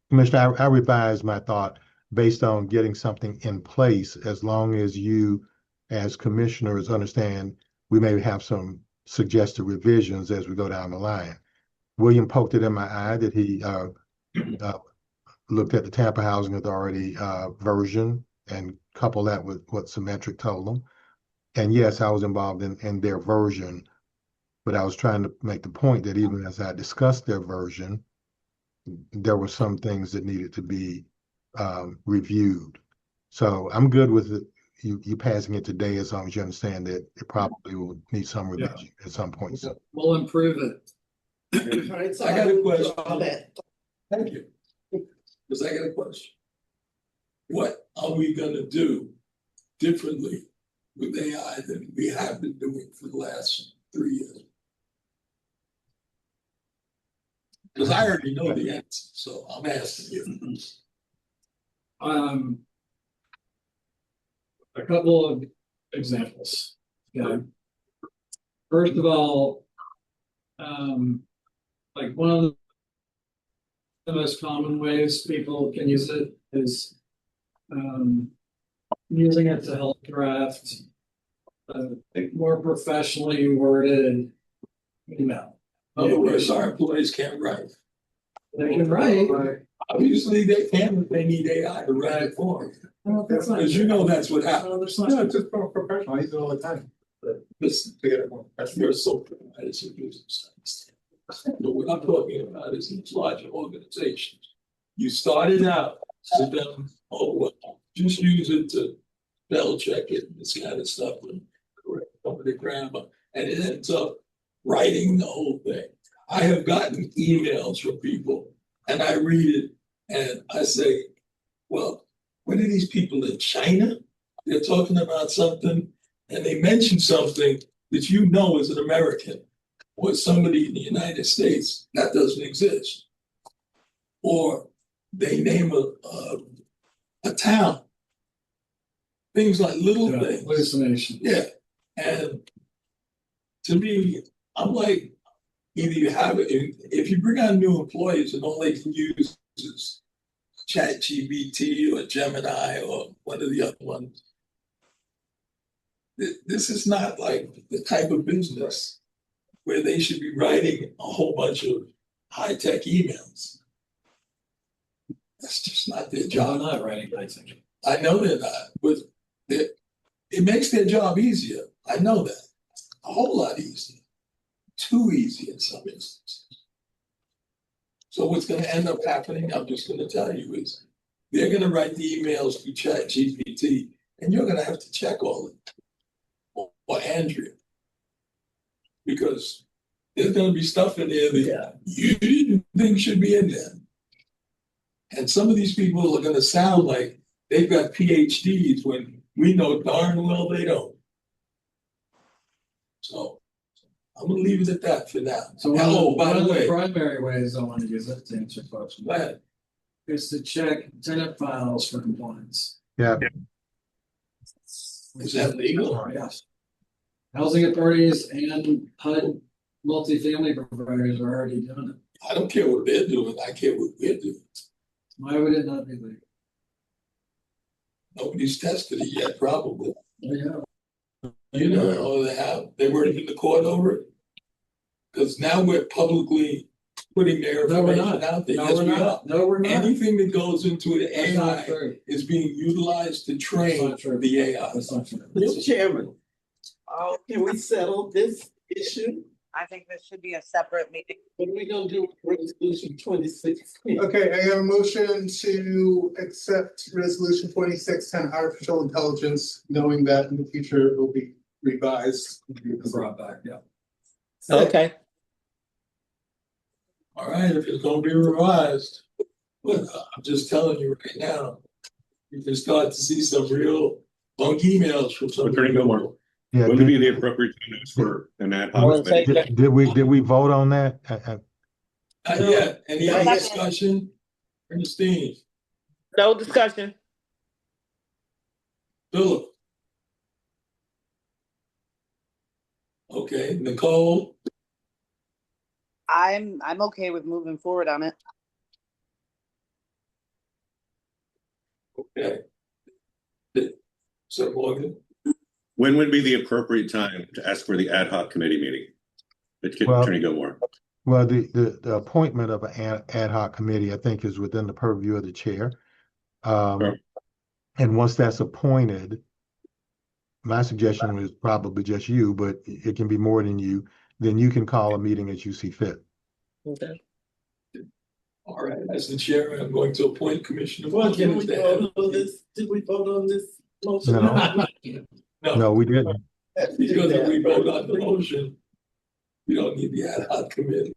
Commissioner, I revised my thought based on getting something in place, as long as you, as commissioners, understand we may have some suggested revisions as we go down the line. William poked it in my eye that he looked at the Tampa Housing Authority version and coupled that with what Symmetric told them. And yes, I was involved in their version, but I was trying to make the point that even as I discussed their version, there were some things that needed to be reviewed. So I'm good with it. You passing it today, as long as you understand that it probably will need some revision at some point. So we'll improve it. I got a question. Thank you. Because I got a question. What are we going to do differently with AI than we have been doing for the last 3 years? Because I already know the answer, so I'm asking you. A couple of examples. Yeah. First of all, like one of the most common ways people can use it is using it to help draft a more professionally worded email. In other words, our employees can't write. They can write. Obviously, they can, but they need AI to write it for them. Well, that's not Because you know that's what happens. No, it's just for professional, I use it all the time. Listen, you're so provided to business. But what I'm talking about is these larger organizations. You started out with them, oh, well, just use it to spell check it and this kind of stuff and correct some of the grammar. And it ends up writing the whole thing. I have gotten emails from people and I read it and I say, well, what are these people in China? They're talking about something and they mention something that you know as an American or somebody in the United States that doesn't exist. Or they name a town. Things like little things. Hallucination. Yeah. And to me, I'm like, either you have it, if you bring on new employees and all they can use is ChatGPT or Gemini or one of the other ones, this is not like the type of business where they should be writing a whole bunch of high-tech emails. That's just not their job. They're not writing high-tech. I know they're not, but it makes their job easier. I know that. A whole lot easier. Too easy in some instances. So what's going to end up happening, I'm just going to tell you, is they're going to write the emails through ChatGPT, and you're going to have to check all of it. Or Andrea. Because there's going to be stuff in there that you didn't think should be in there. And some of these people are going to sound like they've got PhDs when we know darn well they don't. So I'm going to leave it at that for now. So one of the primary ways I want to use it to answer questions is to check tenant files for compliance. Yeah. Is that legal? Yes. Housing authorities and HUD multifamily providers are already doing it. I don't care what they're doing. I care what we're doing. Why would it not be legal? Nobody's tested it yet, probably. Yeah. You know, or they have. They weren't in the court over it. Because now we're publicly putting their information out there. Yes, we are. No, we're not. Anything that goes into the AI is being utilized to train the AI. Mr. Chairman, can we settle this issue? I think this should be a separate meeting. What are we gonna do with resolution 26? Okay, I have a motion to accept resolution 2610 artificial intelligence, knowing that in the future it will be revised. Brought back, yeah. Okay. All right, if it's gonna be revised, but I'm just telling you right now, you can start to see some real bunk emails from some. Attorney Gilmore. Yeah, When would be the appropriate time for an ad hoc committee? Did we vote on that? Not yet. Any other discussion? Christine? No discussion. Philip? Okay, Nicole? I'm okay with moving forward on it. Okay. So Morgan? When would be the appropriate time to ask for the ad hoc committee meeting? Attorney Gilmore. Well, the appointment of an ad hoc committee, I think, is within the purview of the chair. Sure. And once that's appointed, my suggestion was probably just you, but it can be more than you. Then you can call a meeting as you see fit. Okay. All right, as the chair, I'm going to appoint Commissioner. Well, did we vote on this? Did we vote on this motion? No, we didn't. Because if we vote on the motion, we don't need the ad hoc committee.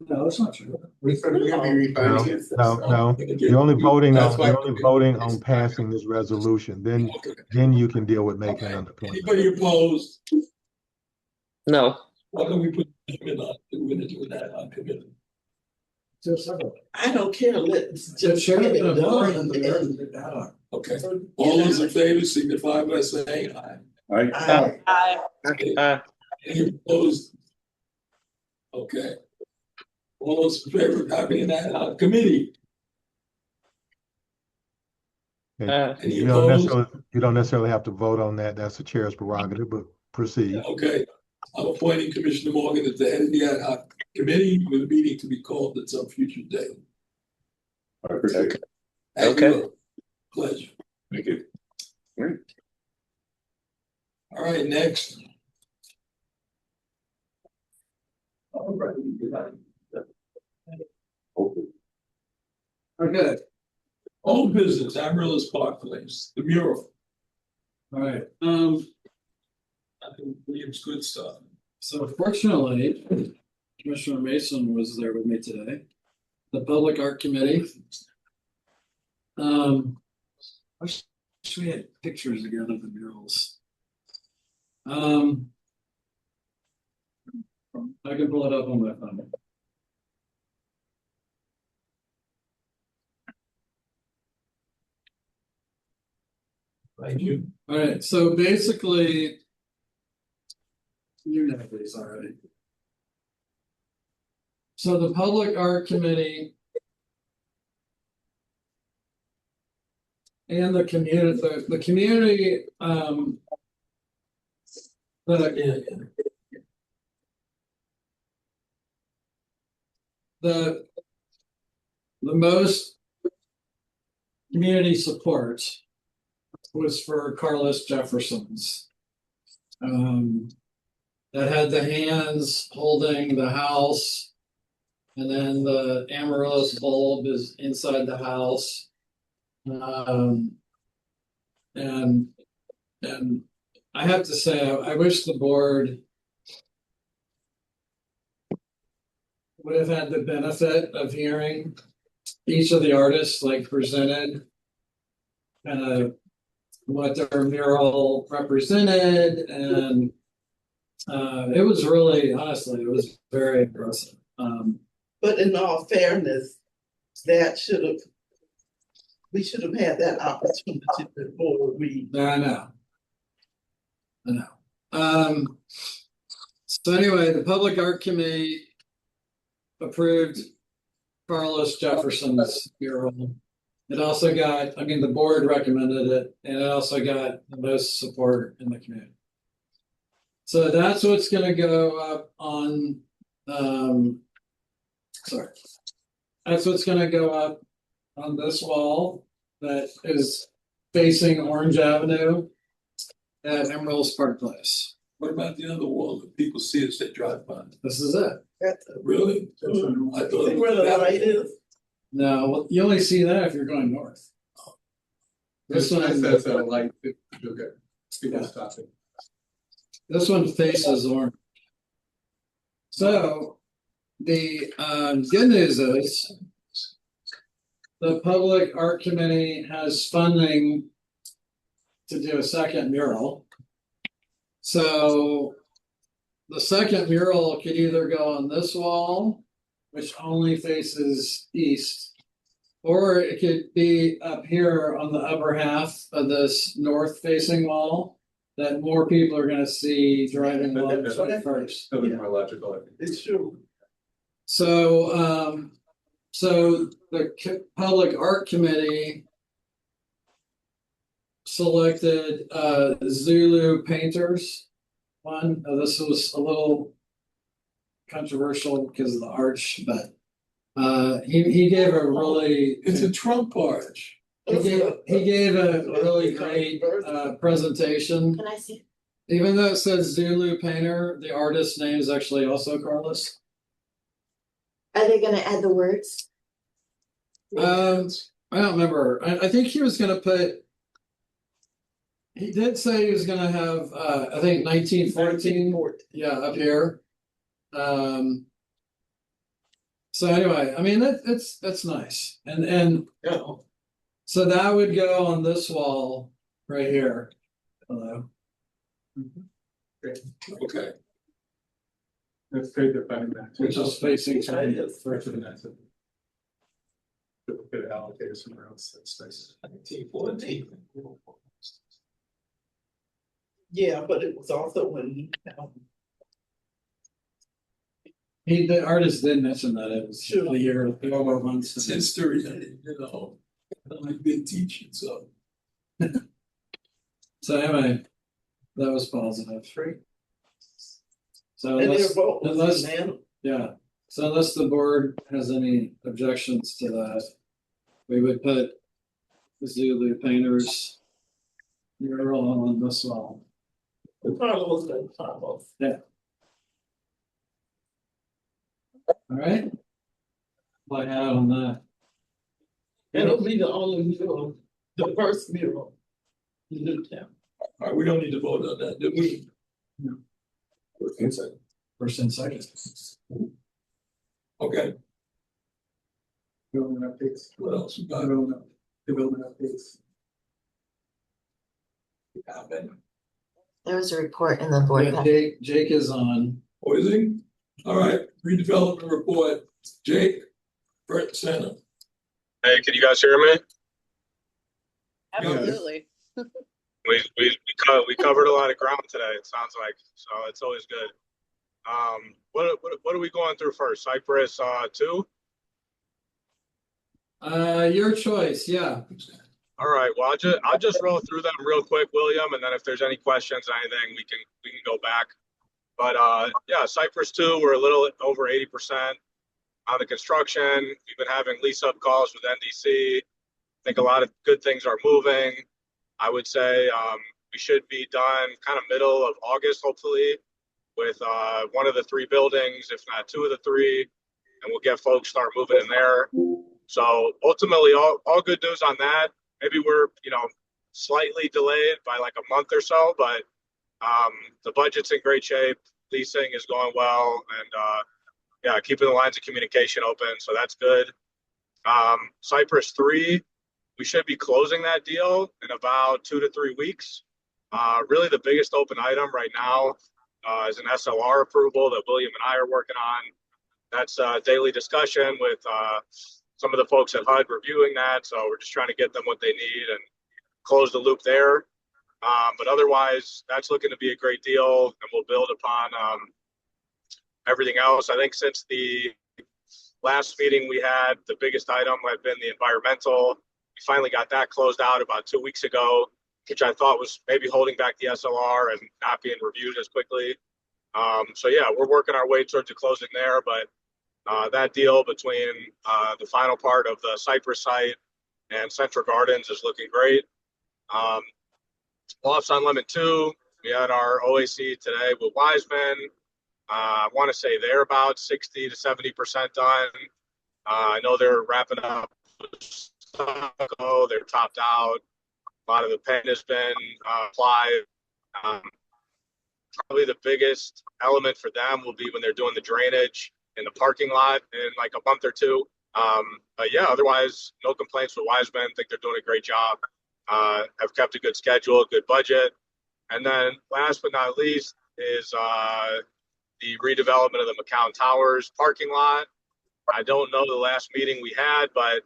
No, that's not true. We said we're gonna be revising it. No. You're only voting on passing this resolution. Then you can deal with making an appointment. Anybody opposed? No. Why don't we put him in on, we're gonna do an ad hoc committee? I don't care, let's The just chair get it of the board done. and the mayor of the ad hoc. Okay, all those in favor signify by saying aye. Aye. Any opposed? Okay. All those in favor of having an ad hoc committee? Any You don't opposed? necessarily have to vote on that. That's the chair's prerogative, but proceed. Okay, I'm appointing Commissioner Morgan as the head of the ad hoc committee with a meeting to be called at some future date. I appreciate it. Okay. Pleasure. Thank you. All right, next. Okay, Old business, Amaryllis Park Place, the mural. all right, I think William's good stuff. so fortunately, Commissioner Mason was there with me today. The Public Art Committee. I wish we had pictures again of the murals. I can pull it up on my phone. Thank you. All right, so basically, you know these already. So the Public Art Committee and the community, the community, the most community support was for Carlos Jefferson's. That had the hands holding the house, and then the amaryllis bulb is inside the house. And I have to say, I wish the board would have had the benefit of hearing each of the artists like presented kind of what their mural represented, and it was really, honestly, it was very impressive. But in all fairness, we should have had that opportunity before we. I know. So anyway, the Public Art Committee approved Carlos Jefferson's mural. It also got, the board recommended it, and it also got the most support in the community. So that's what's going to go up on, that's what's going to go up on this wall that is facing Orange Avenue at Emerald's Park Place. What about the other wall that people see as they drive by? This is it. Really? I thought See where the light is? No, well, you only see that if you're going north. This one That's a light. Okay. People stop it. This one faces orange. So the good news is the Public Art Committee has funding to do a second mural. So the second mural could either go on this wall, which only faces east, or it could be up here on the upper half of this north facing wall that more people are going to see driving along first. That'll be more logical, I think. It's true. So, so the Public Art Committee selected Zulu painters. One, this was a little controversial because of the arch, but he gave a really, it's a Trump arch. He gave a really great presentation. Can I see? Even though it says Zulu painter, the artist's name is actually also Carlos. Are they gonna add the words? I don't remember. I think he was gonna put. He did say he was gonna have. I think 1914. Yeah, up here. So anyway, that's nice, and so that would go on this wall right here. Hello. Okay. Let's take the funding back. Which is facing China. First of the next. Could allocate it somewhere else, that space. 1914. Yeah, but it was also when, The artist did mention that it was a year, 12 months. It's history, you know, I've been teaching, so. So anyway, that was positive. So and their unless, vote was unless, unanimous. yeah, so unless the board has any objections to that, we would put the Zulu painters mural on this wall. Carlos and Carlos. Yeah. All right. What I have on that. And it'll be the only mural, the first mural in Newtown. All right, we don't need to vote on that, do we? First and second. Okay, Development updates. what else we got? Development updates. There was a report in the board Yeah, packet. Jake is on. Oh, is he? All right, redevelopment report, Jake, Brett Center. Hey, can you guys hear me? Absolutely. We covered a lot of ground today, it sounds like, so it's always good. What are we going through first? Cypress 2? Your choice, yeah. All right, well, I'll just roll through them real quick, William, and then if there's any questions or anything, we can go back. But yeah, Cypress 2, we're a little over 80% on the construction. We've been having lease up calls with NDC. I think a lot of good things are moving. I would say we should be done kind of middle of August, hopefully, with one of the 3 buildings, if not 2 of the 3, and we'll get folks start moving in there. So ultimately, all good news on that. Maybe we're, slightly delayed by like a month or so, but the budget's in great shape. Leasing is going well, and yeah, keeping the lines of communication open, so that's good. Cypress 3, we should be closing that deal in about 2 to 3 weeks. Really, the biggest open item right now is an SLR approval that William and I are working on. That's a daily discussion with some of the folks at HUD reviewing that, so we're just trying to get them what they need and close the loop there. But otherwise, that's looking to be a great deal, and we'll build upon everything else. I think since the last meeting we had, the biggest item had been the environmental. We finally got that closed out about 2 weeks ago, which I thought was maybe holding back the SLR and not being reviewed as quickly. So yeah, we're working our way towards the closing there, but that deal between the final part of the Cypress site and Central Gardens is looking great. Bluffs on Lemon 2, we had our OAC today with Wiseman. I want to say they're about 60 to 70% done. I know they're wrapping up. They're topped out. A lot of the paint has been applied. Probably the biggest element for them will be when they're doing the drainage in the parking lot in like a month or 2. But yeah, otherwise, no complaints with Wiseman. I think they're doing a great job. Have kept a good schedule, good budget. And then last but not least is the redevelopment of the McCown Towers parking lot. I don't know the last meeting we had, but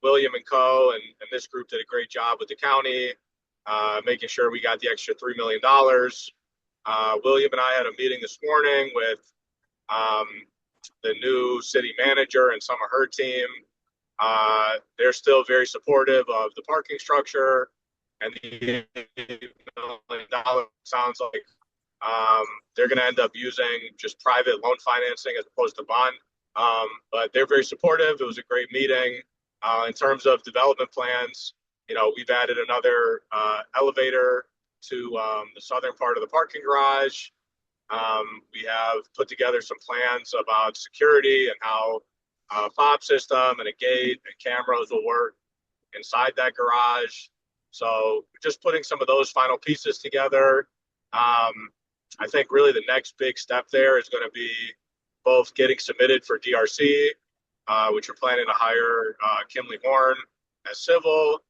William and Co. and this group did a great job with the county, making sure we got the extra $3 million. William and I had a meeting this morning with the new city manager and some of her team. They're still very supportive of the parking structure, and the $1 million sounds like they're going to end up using just private loan financing as opposed to bond. But they're very supportive. It was a great meeting. In terms of development plans, we've added another elevator to the southern part of the parking garage. We have put together some plans about security and how a fob system and a gate and cameras will work inside that garage. So just putting some of those final pieces together. I think really the next big step there is going to be both getting submitted for DRC, which we're planning to hire Kimley Horn as civil.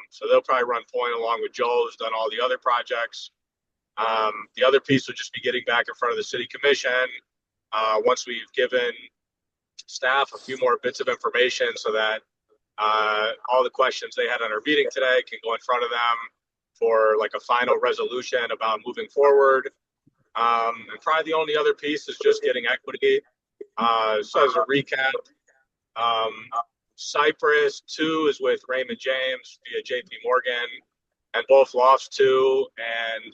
So they'll probably run point along with Joel, who's done all the other projects. The other piece would just be getting back in front of the city commission once we've given staff a few more bits of information so that all the questions they had on our meeting today can go in front of them for like a final resolution about moving forward. And probably the only other piece is just getting equity. So as a recap, Cypress 2 is with Raymond James via JP Morgan, and both Lofts 2 and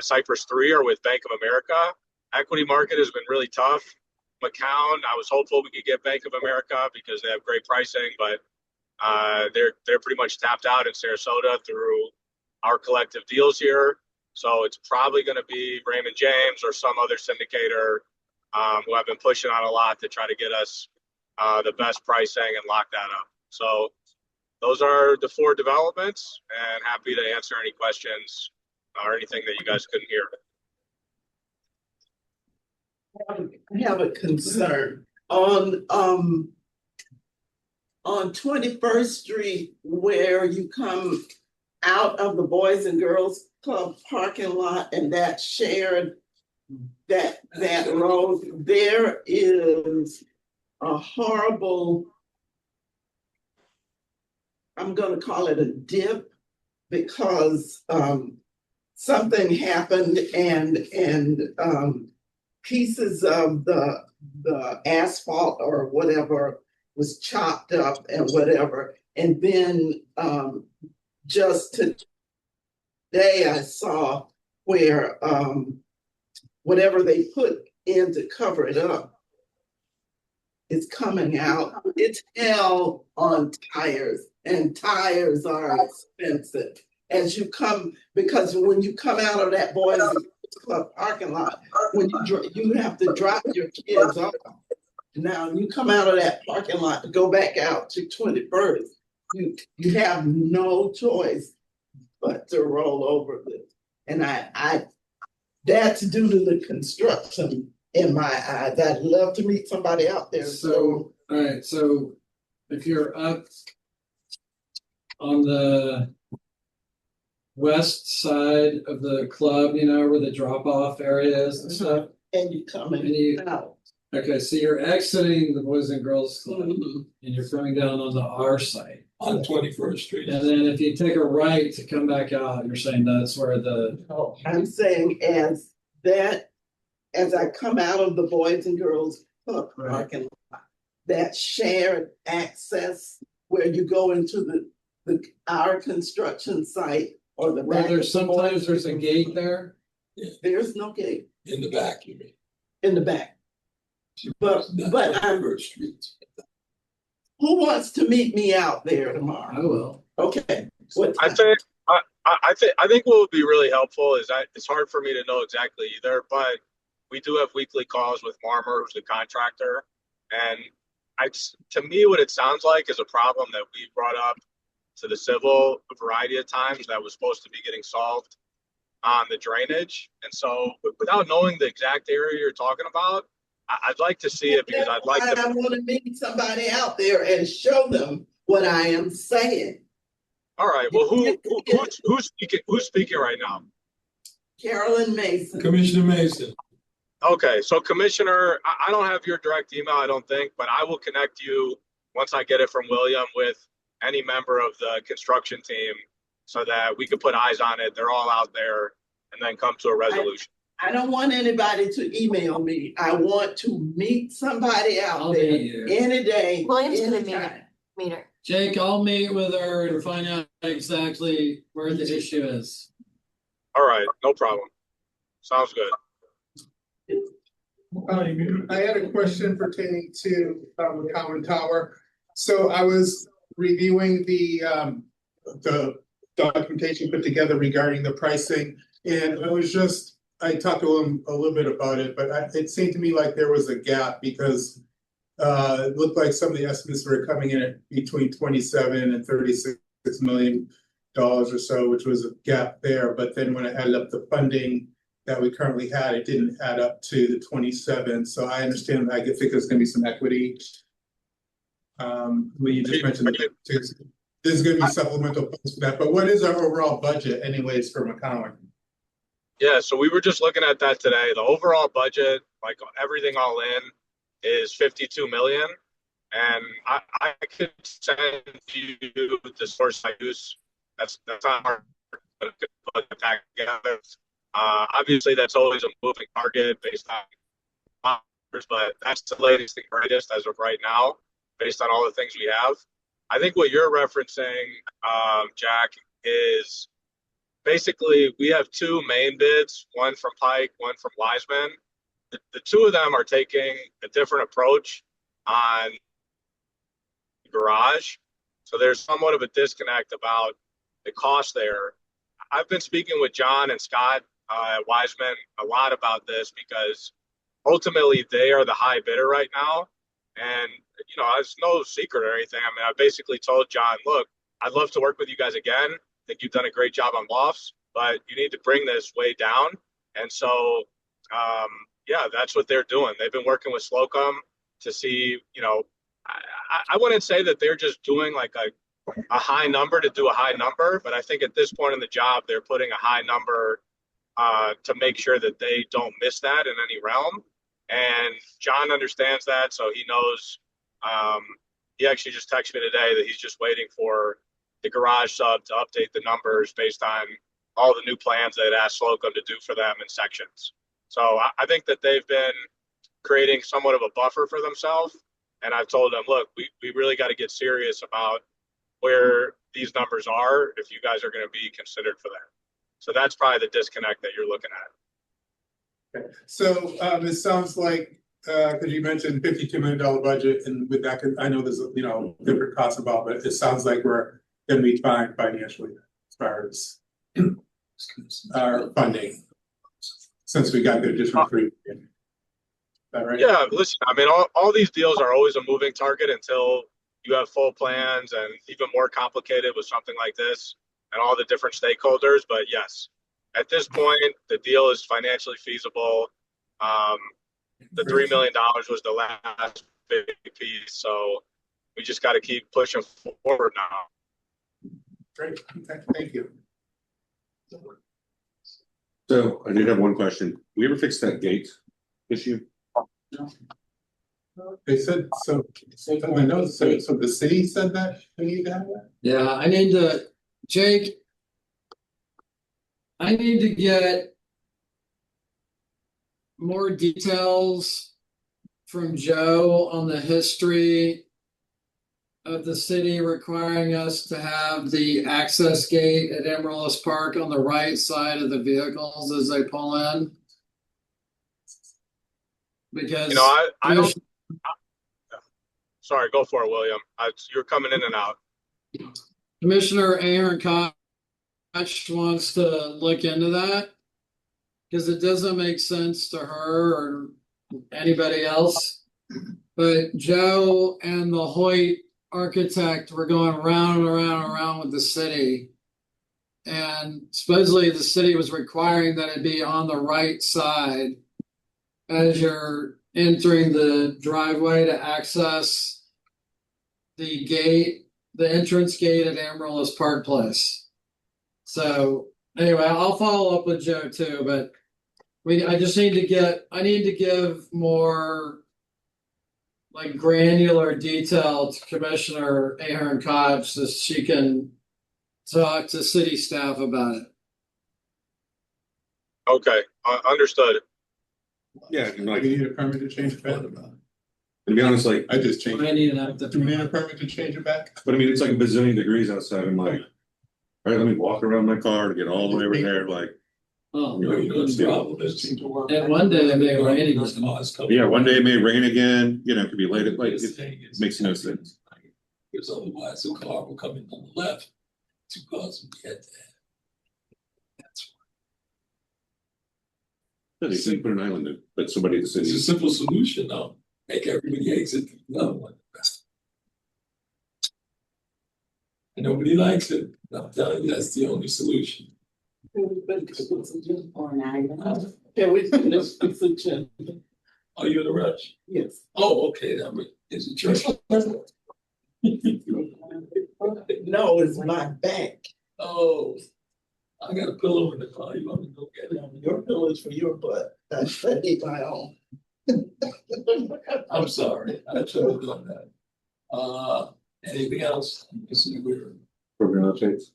Cypress 3 are with Bank of America. Equity market has been really tough. McCown, I was hopeful we could get Bank of America because they have great pricing, but they're pretty much tapped out in Sarasota through our collective deals here. So it's probably going to be Raymond James or some other syndicator who have been pushing on a lot to try to get us the best pricing and lock that up. So those are the 4 developments, and happy to answer any questions or anything that you guys couldn't hear. I have a concern on 21st Street where you come out of the Boys and Girls Club parking lot and that shared that road. There is a horrible, I'm going to call it a dip, because something happened and pieces of the asphalt or whatever was chopped up and whatever. And then just today I saw where whatever they put in to cover it up is coming out. It's hell on tires, and tires are expensive. As you come, because when you come out of that Boys and Girls Club parking lot, when you have to drop your kids off. Now you come out of that parking lot to go back out to 21st, you have no choice but to roll over this. And I that's due to the construction in my eyes. I'd love to meet somebody out there. So, all right, so if you're up on the west side of the club, you know, where the drop-off area is and stuff. And you coming out. Okay, so you're exiting the Boys and Girls Club, and you're coming down on the R side. On 21st Street. And then if you take a right to come back out, you're saying that's where the... No, I'm saying as I come out of the Boys and Girls Club parking lot, that shared access where you go into our construction site or the back. There's sometimes there's a gate there. There's no gate. In the back, you mean? In the back. But I'm. Who wants to meet me out there tomorrow? I will. Okay. I think what would be really helpful is that it's hard for me to know exactly either, but we do have weekly calls with Marmer, who's the contractor, and to me, what it sounds like is a problem that we brought up to the civil a variety of times that was supposed to be getting solved on the drainage. And so, without knowing the exact area you're talking about, I'd like to see it because I'd like to. I want to meet somebody out there and show them what I am saying. All right. Well, who's speaking? Who's speaking right now? Carolyn Mason. Commissioner Mason. Okay, so Commissioner, I don't have your direct email, I don't think, but I will connect you once I get it from William with any member of the construction team so that we can put eyes on it. They're all out there and then come to a resolution. I don't want anybody to email me. I want to meet somebody out there any day. William's gonna meet her. Jake, I'll meet with her and find out exactly where the issue is. All right, no problem. Sounds good. I had a question pertaining to the Common Tower. So I was reviewing the documentation put together regarding the pricing, and I talked to him a little bit about it, but it seemed to me like there was a gap because it looked like some of the estimates were coming in at between 27 and 36 million dollars or so, which was a gap there. But then when I added up the funding that we currently had, it didn't add up to the 27. So I understand, I think there's going to be some equity. You just mentioned that there's going to be supplemental funds for that. But what is our overall budget, anyways, for McCowan? Yeah, so we were just looking at that today. The overall budget, like everything all in, is 52 million. And I could send you the source I use. That's not hard to put that together. Obviously, that's always a moving target based on numbers, but that's the latest and greatest as of right now, based on all the things we have. I think what you're referencing, Jack, is basically we have two main bids, one from Pike, one from Wiseman. The two of them are taking a different approach on garage. So there's somewhat of a disconnect about the cost there. I've been speaking with John and Scott at Wiseman a lot about this because ultimately they are the high bidder right now. And, you know, it's no secret or anything. I mean, I basically told John, look, I'd love to work with you guys again. I think you've done a great job on lofts, but you need to bring this way down. And so, yeah, that's what they're doing. They've been working with Slocum to see, you know, I wouldn't say that they're just doing like a high number to do a high number, but I think at this point in the job, they're putting a high number to make sure that they don't miss that in any realm. And John understands that, so he knows. He actually just texted me today that he's just waiting for the garage sub to update the numbers based on all the new plans they'd asked Slocum to do for them in sections. So I think that they've been creating somewhat of a buffer for themselves. And I've told them, look, we really got to get serious about where these numbers are if you guys are going to be considered for that. So that's probably the disconnect that you're looking at. Okay. So it sounds like, because you mentioned $52 million budget, and with that, I know there's, you know, different costs involved, but it sounds like we're going to be fine financially as far as our funding, since we got the additional $3 million. That right? Yeah, listen, I mean, all these deals are always a moving target until you have full plans, and even more complicated with something like this and all the different stakeholders. But yes, at this point, the deal is financially feasible. The $3 million was the last big piece, so we just got to keep pushing forward now. Great, okay, thank you. So I did have one question. We ever fix that gate issue? They said so. I know. So the city said that we need to have that. Yeah, I need to, Jake. I need to get more details from Joe on the history of the city requiring us to have the access gate at Emerald Park on the right side of the vehicles as they pull in. Because, you know, I don't. Sorry, go for it, William. You're coming in and out. Commissioner Aaron Koch wants to look into that because it doesn't make sense to her or anybody else. But Joe and the Hoyt architect were going around and around and around with the city. And supposedly the city was requiring that it be on the right side as you're entering the driveway to access the gate, the entrance gate at Amaryllis Park Place. So anyway, I'll follow up with Joe too, but I need to give more like granular detail to Commissioner Ahern Koch so she can talk to city staff about it. Okay, understood. Yeah, like, You need a permit to change it back. to be honest, like, I just changed. I need an Do we need a permit to change it back? but I mean, it's like a bazillion degrees outside. I'm like, all right, let me walk around my car to get all the way over there. Like, Oh, You know, the problem is and one day it may rain again. yeah, one day it may rain again. You know, it could be late at night. It makes no sense. Because otherwise the car will come in on the left to cause we had to have. Yeah, they should put an island in, but somebody in the city. It's a simple solution though. Make everybody exit the other one. And nobody likes it. I'm telling you, that's the only solution. Or an island. Yeah, let's fix the gym. Are you in a rush? Yes. Oh, okay, that is it church? No, it's my back. Oh, I got a pillow in the car. You want me to go get it? Your pillow is for your butt. That's my own. I'm sorry, I should have done that. Anything else? I see we're Program updates.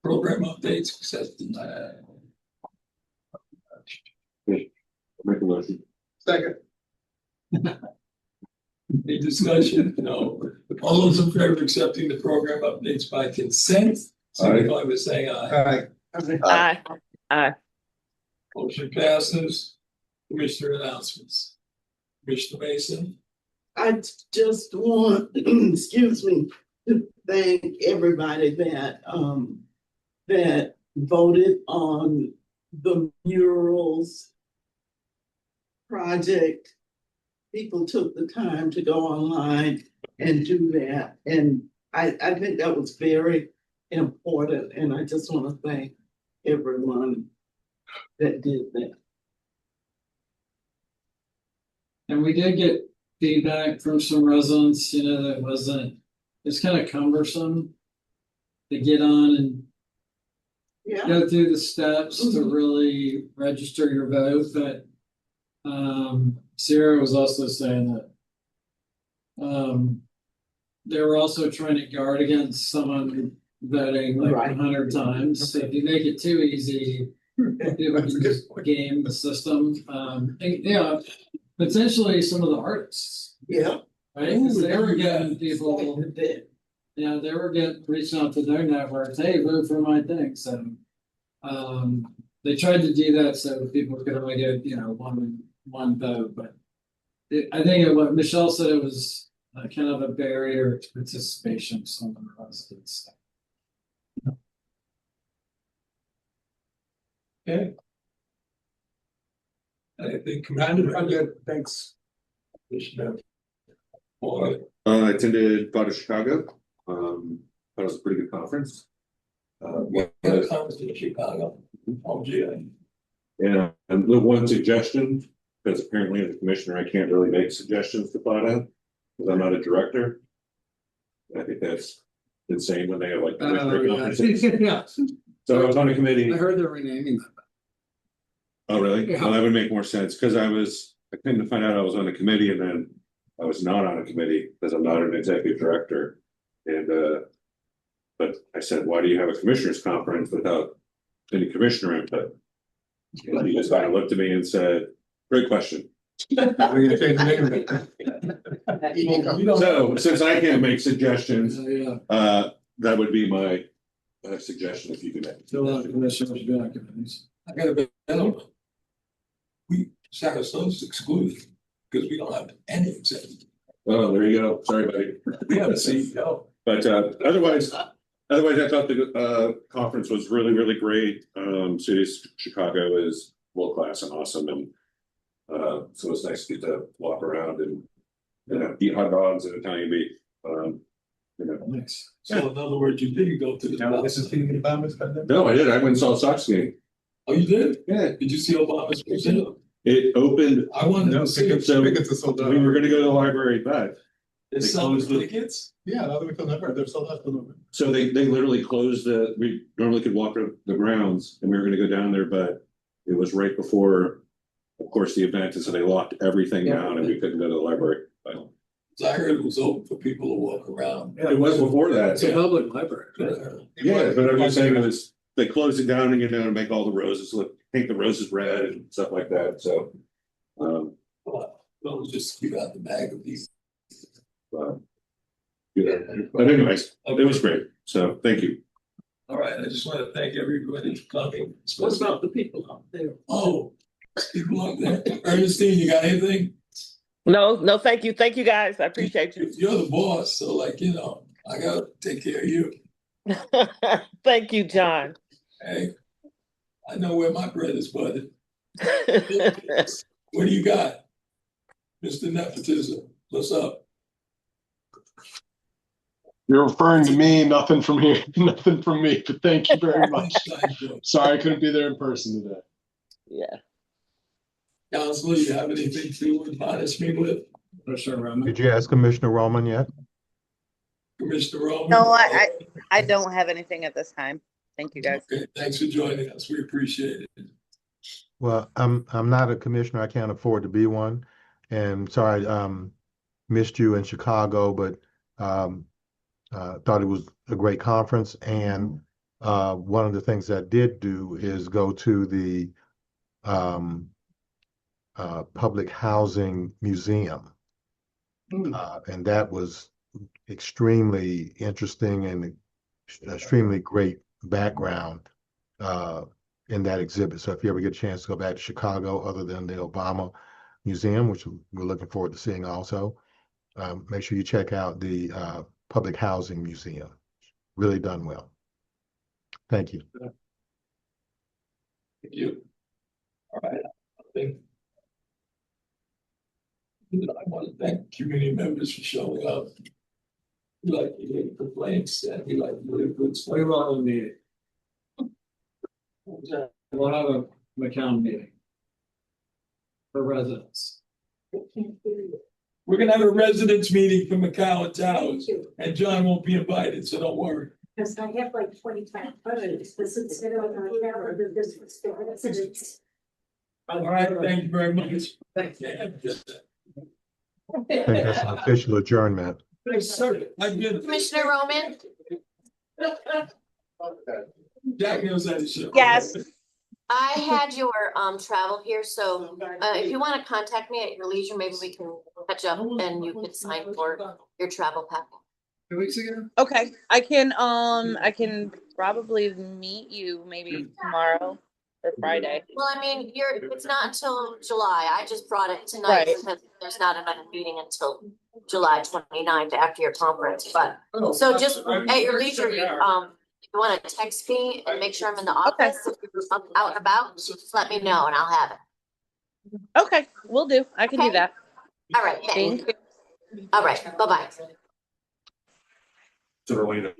program updates, except the, Make a motion. Second. any discussion? No. All those in favor of accepting the program updates by consent, signify by saying aye. Aye. Aye. Motion passes. Commissioner announcements. Commissioner Mason. I just want, excuse me, to thank everybody that voted on the murals project. People took the time to go online and do that. And I think that was very important. And I just want to thank everyone that did that. And we did get feedback from some residents, that it's kind of cumbersome to get on and go through the steps to really register your vote. But Sarah was also saying that they were also trying to guard against someone voting like 100 times. So if you make it too easy, people can just game the system. And, potentially some of the artists. Yeah. Right? Because they were getting people, they were reaching out to their networks, hey, vote for my thing. So they tried to do that so people could only get, one vote. But I think what Michelle said, it was kind of a barrier to participation of some of the residents. Okay. I think I'm good, thanks. Commissioner. I attended Bought of Chicago. That was a pretty good conference. Conference in Chicago. Oh, gee. Yeah, and the one suggestion, because apparently as a commissioner, I can't really make suggestions to Bought because I'm not a director. I think that's insane when they have like commissioner conferences. Yeah. So I was on a committee. I heard they're renaming that. Oh, really? Yeah. Well, that would make more sense because I couldn't find out I was on a committee and then I was not on a committee because I'm not an executive director. And, but I said, why do you have a commissioners conference without any commissioner input? And he just kind of looked at me and said, great question. So since I can't make suggestions, that would be my suggestion if you could make. I got a bit. We Sarasota's excluded because we don't have any executive. Oh, there you go. Sorry, buddy. We have a CEO. But otherwise, I thought the conference was really, really great. City of Chicago is world class and awesome, and so it's nice to get to walk around and eat hot dogs and Italian beef. Nice. So in other words, you didn't go to the. No, I did. I went and saw a Sox game. Oh, you did? Yeah. Did you see Obama's museum? It opened. I wanted to see it. So Tickets are sold out. we were going to go to the library, but They closed the tickets? Yeah, now that we feel never, they're sold out for the moment. so they literally closed we normally could walk the grounds and we were going to go down there, but it was right before, of course, the event. And so they locked everything down and we couldn't go to the library. But So I heard it was open for people to walk around. it was before that. It's a public library. Yeah, but I'm just saying they closed it down and and make all the roses paint the roses red and stuff like that. So, Well, just keep out the bag of these. but anyways, it was great. So thank you. All right, I just want to thank everybody for coming. What about the people out there? Oh, people out there. Ernestine, you got anything? No, thank you. Thank you guys. I appreciate you. You're the boss, so I gotta take care of you. Thank you, John. Hey, I know where my bread is buttered. What do you got? Mr. Nepotism, what's up? You're referring to me, nothing from here, nothing from me, but thank you very much. Sorry I couldn't be there in person today. Yeah. Counselor, you have anything to admonish me with? Did you ask Commissioner Roman yet? Commissioner Roman? No, I don't have anything at this time. Thank you, guys. Okay, thanks for joining us. We appreciate it. Well, I'm not a commissioner. I can't afford to be one. And sorry, missed you in Chicago, but thought it was a great conference. And one of the things that I did do is go to the um, Public Housing Museum. And that was extremely interesting and extremely great background in that exhibit. So if you ever get a chance to go back to Chicago, other than the Obama Museum, which we're looking forward to seeing also, make sure you check out the Public Housing Museum. Really done well. Thank you. Thank you. All right, I think I want to thank community members for showing up. We like to hear complaints and we like to hear good stuff. We will have a meeting. We'll have a McCown meeting for residents. We're gonna have a residents meeting for McCowan Towers, and John won't be invited, so don't worry. Because I have like 25 photos, this is, this was the residents. All right, thank you very much. Thank you. I think that's an official adjournment. Commissioner Roman? Jack knows that is show. Yes. I had your travel here, so if you want to contact me at your leisure, maybe we can catch up and you can sign for your travel packet. 2 weeks ago? Okay, I can probably meet you maybe tomorrow or Friday. Well, I mean, it's not until July. I just brought it tonight Right. because there's not another meeting until July 29th after your conference, but so just at your leisure, if you want to text me and make sure I'm in the office, if you're out and about, just let me know and I'll have it. Okay, will do. I can do that. All right, thank you. All right, bye-bye. So, Rowena.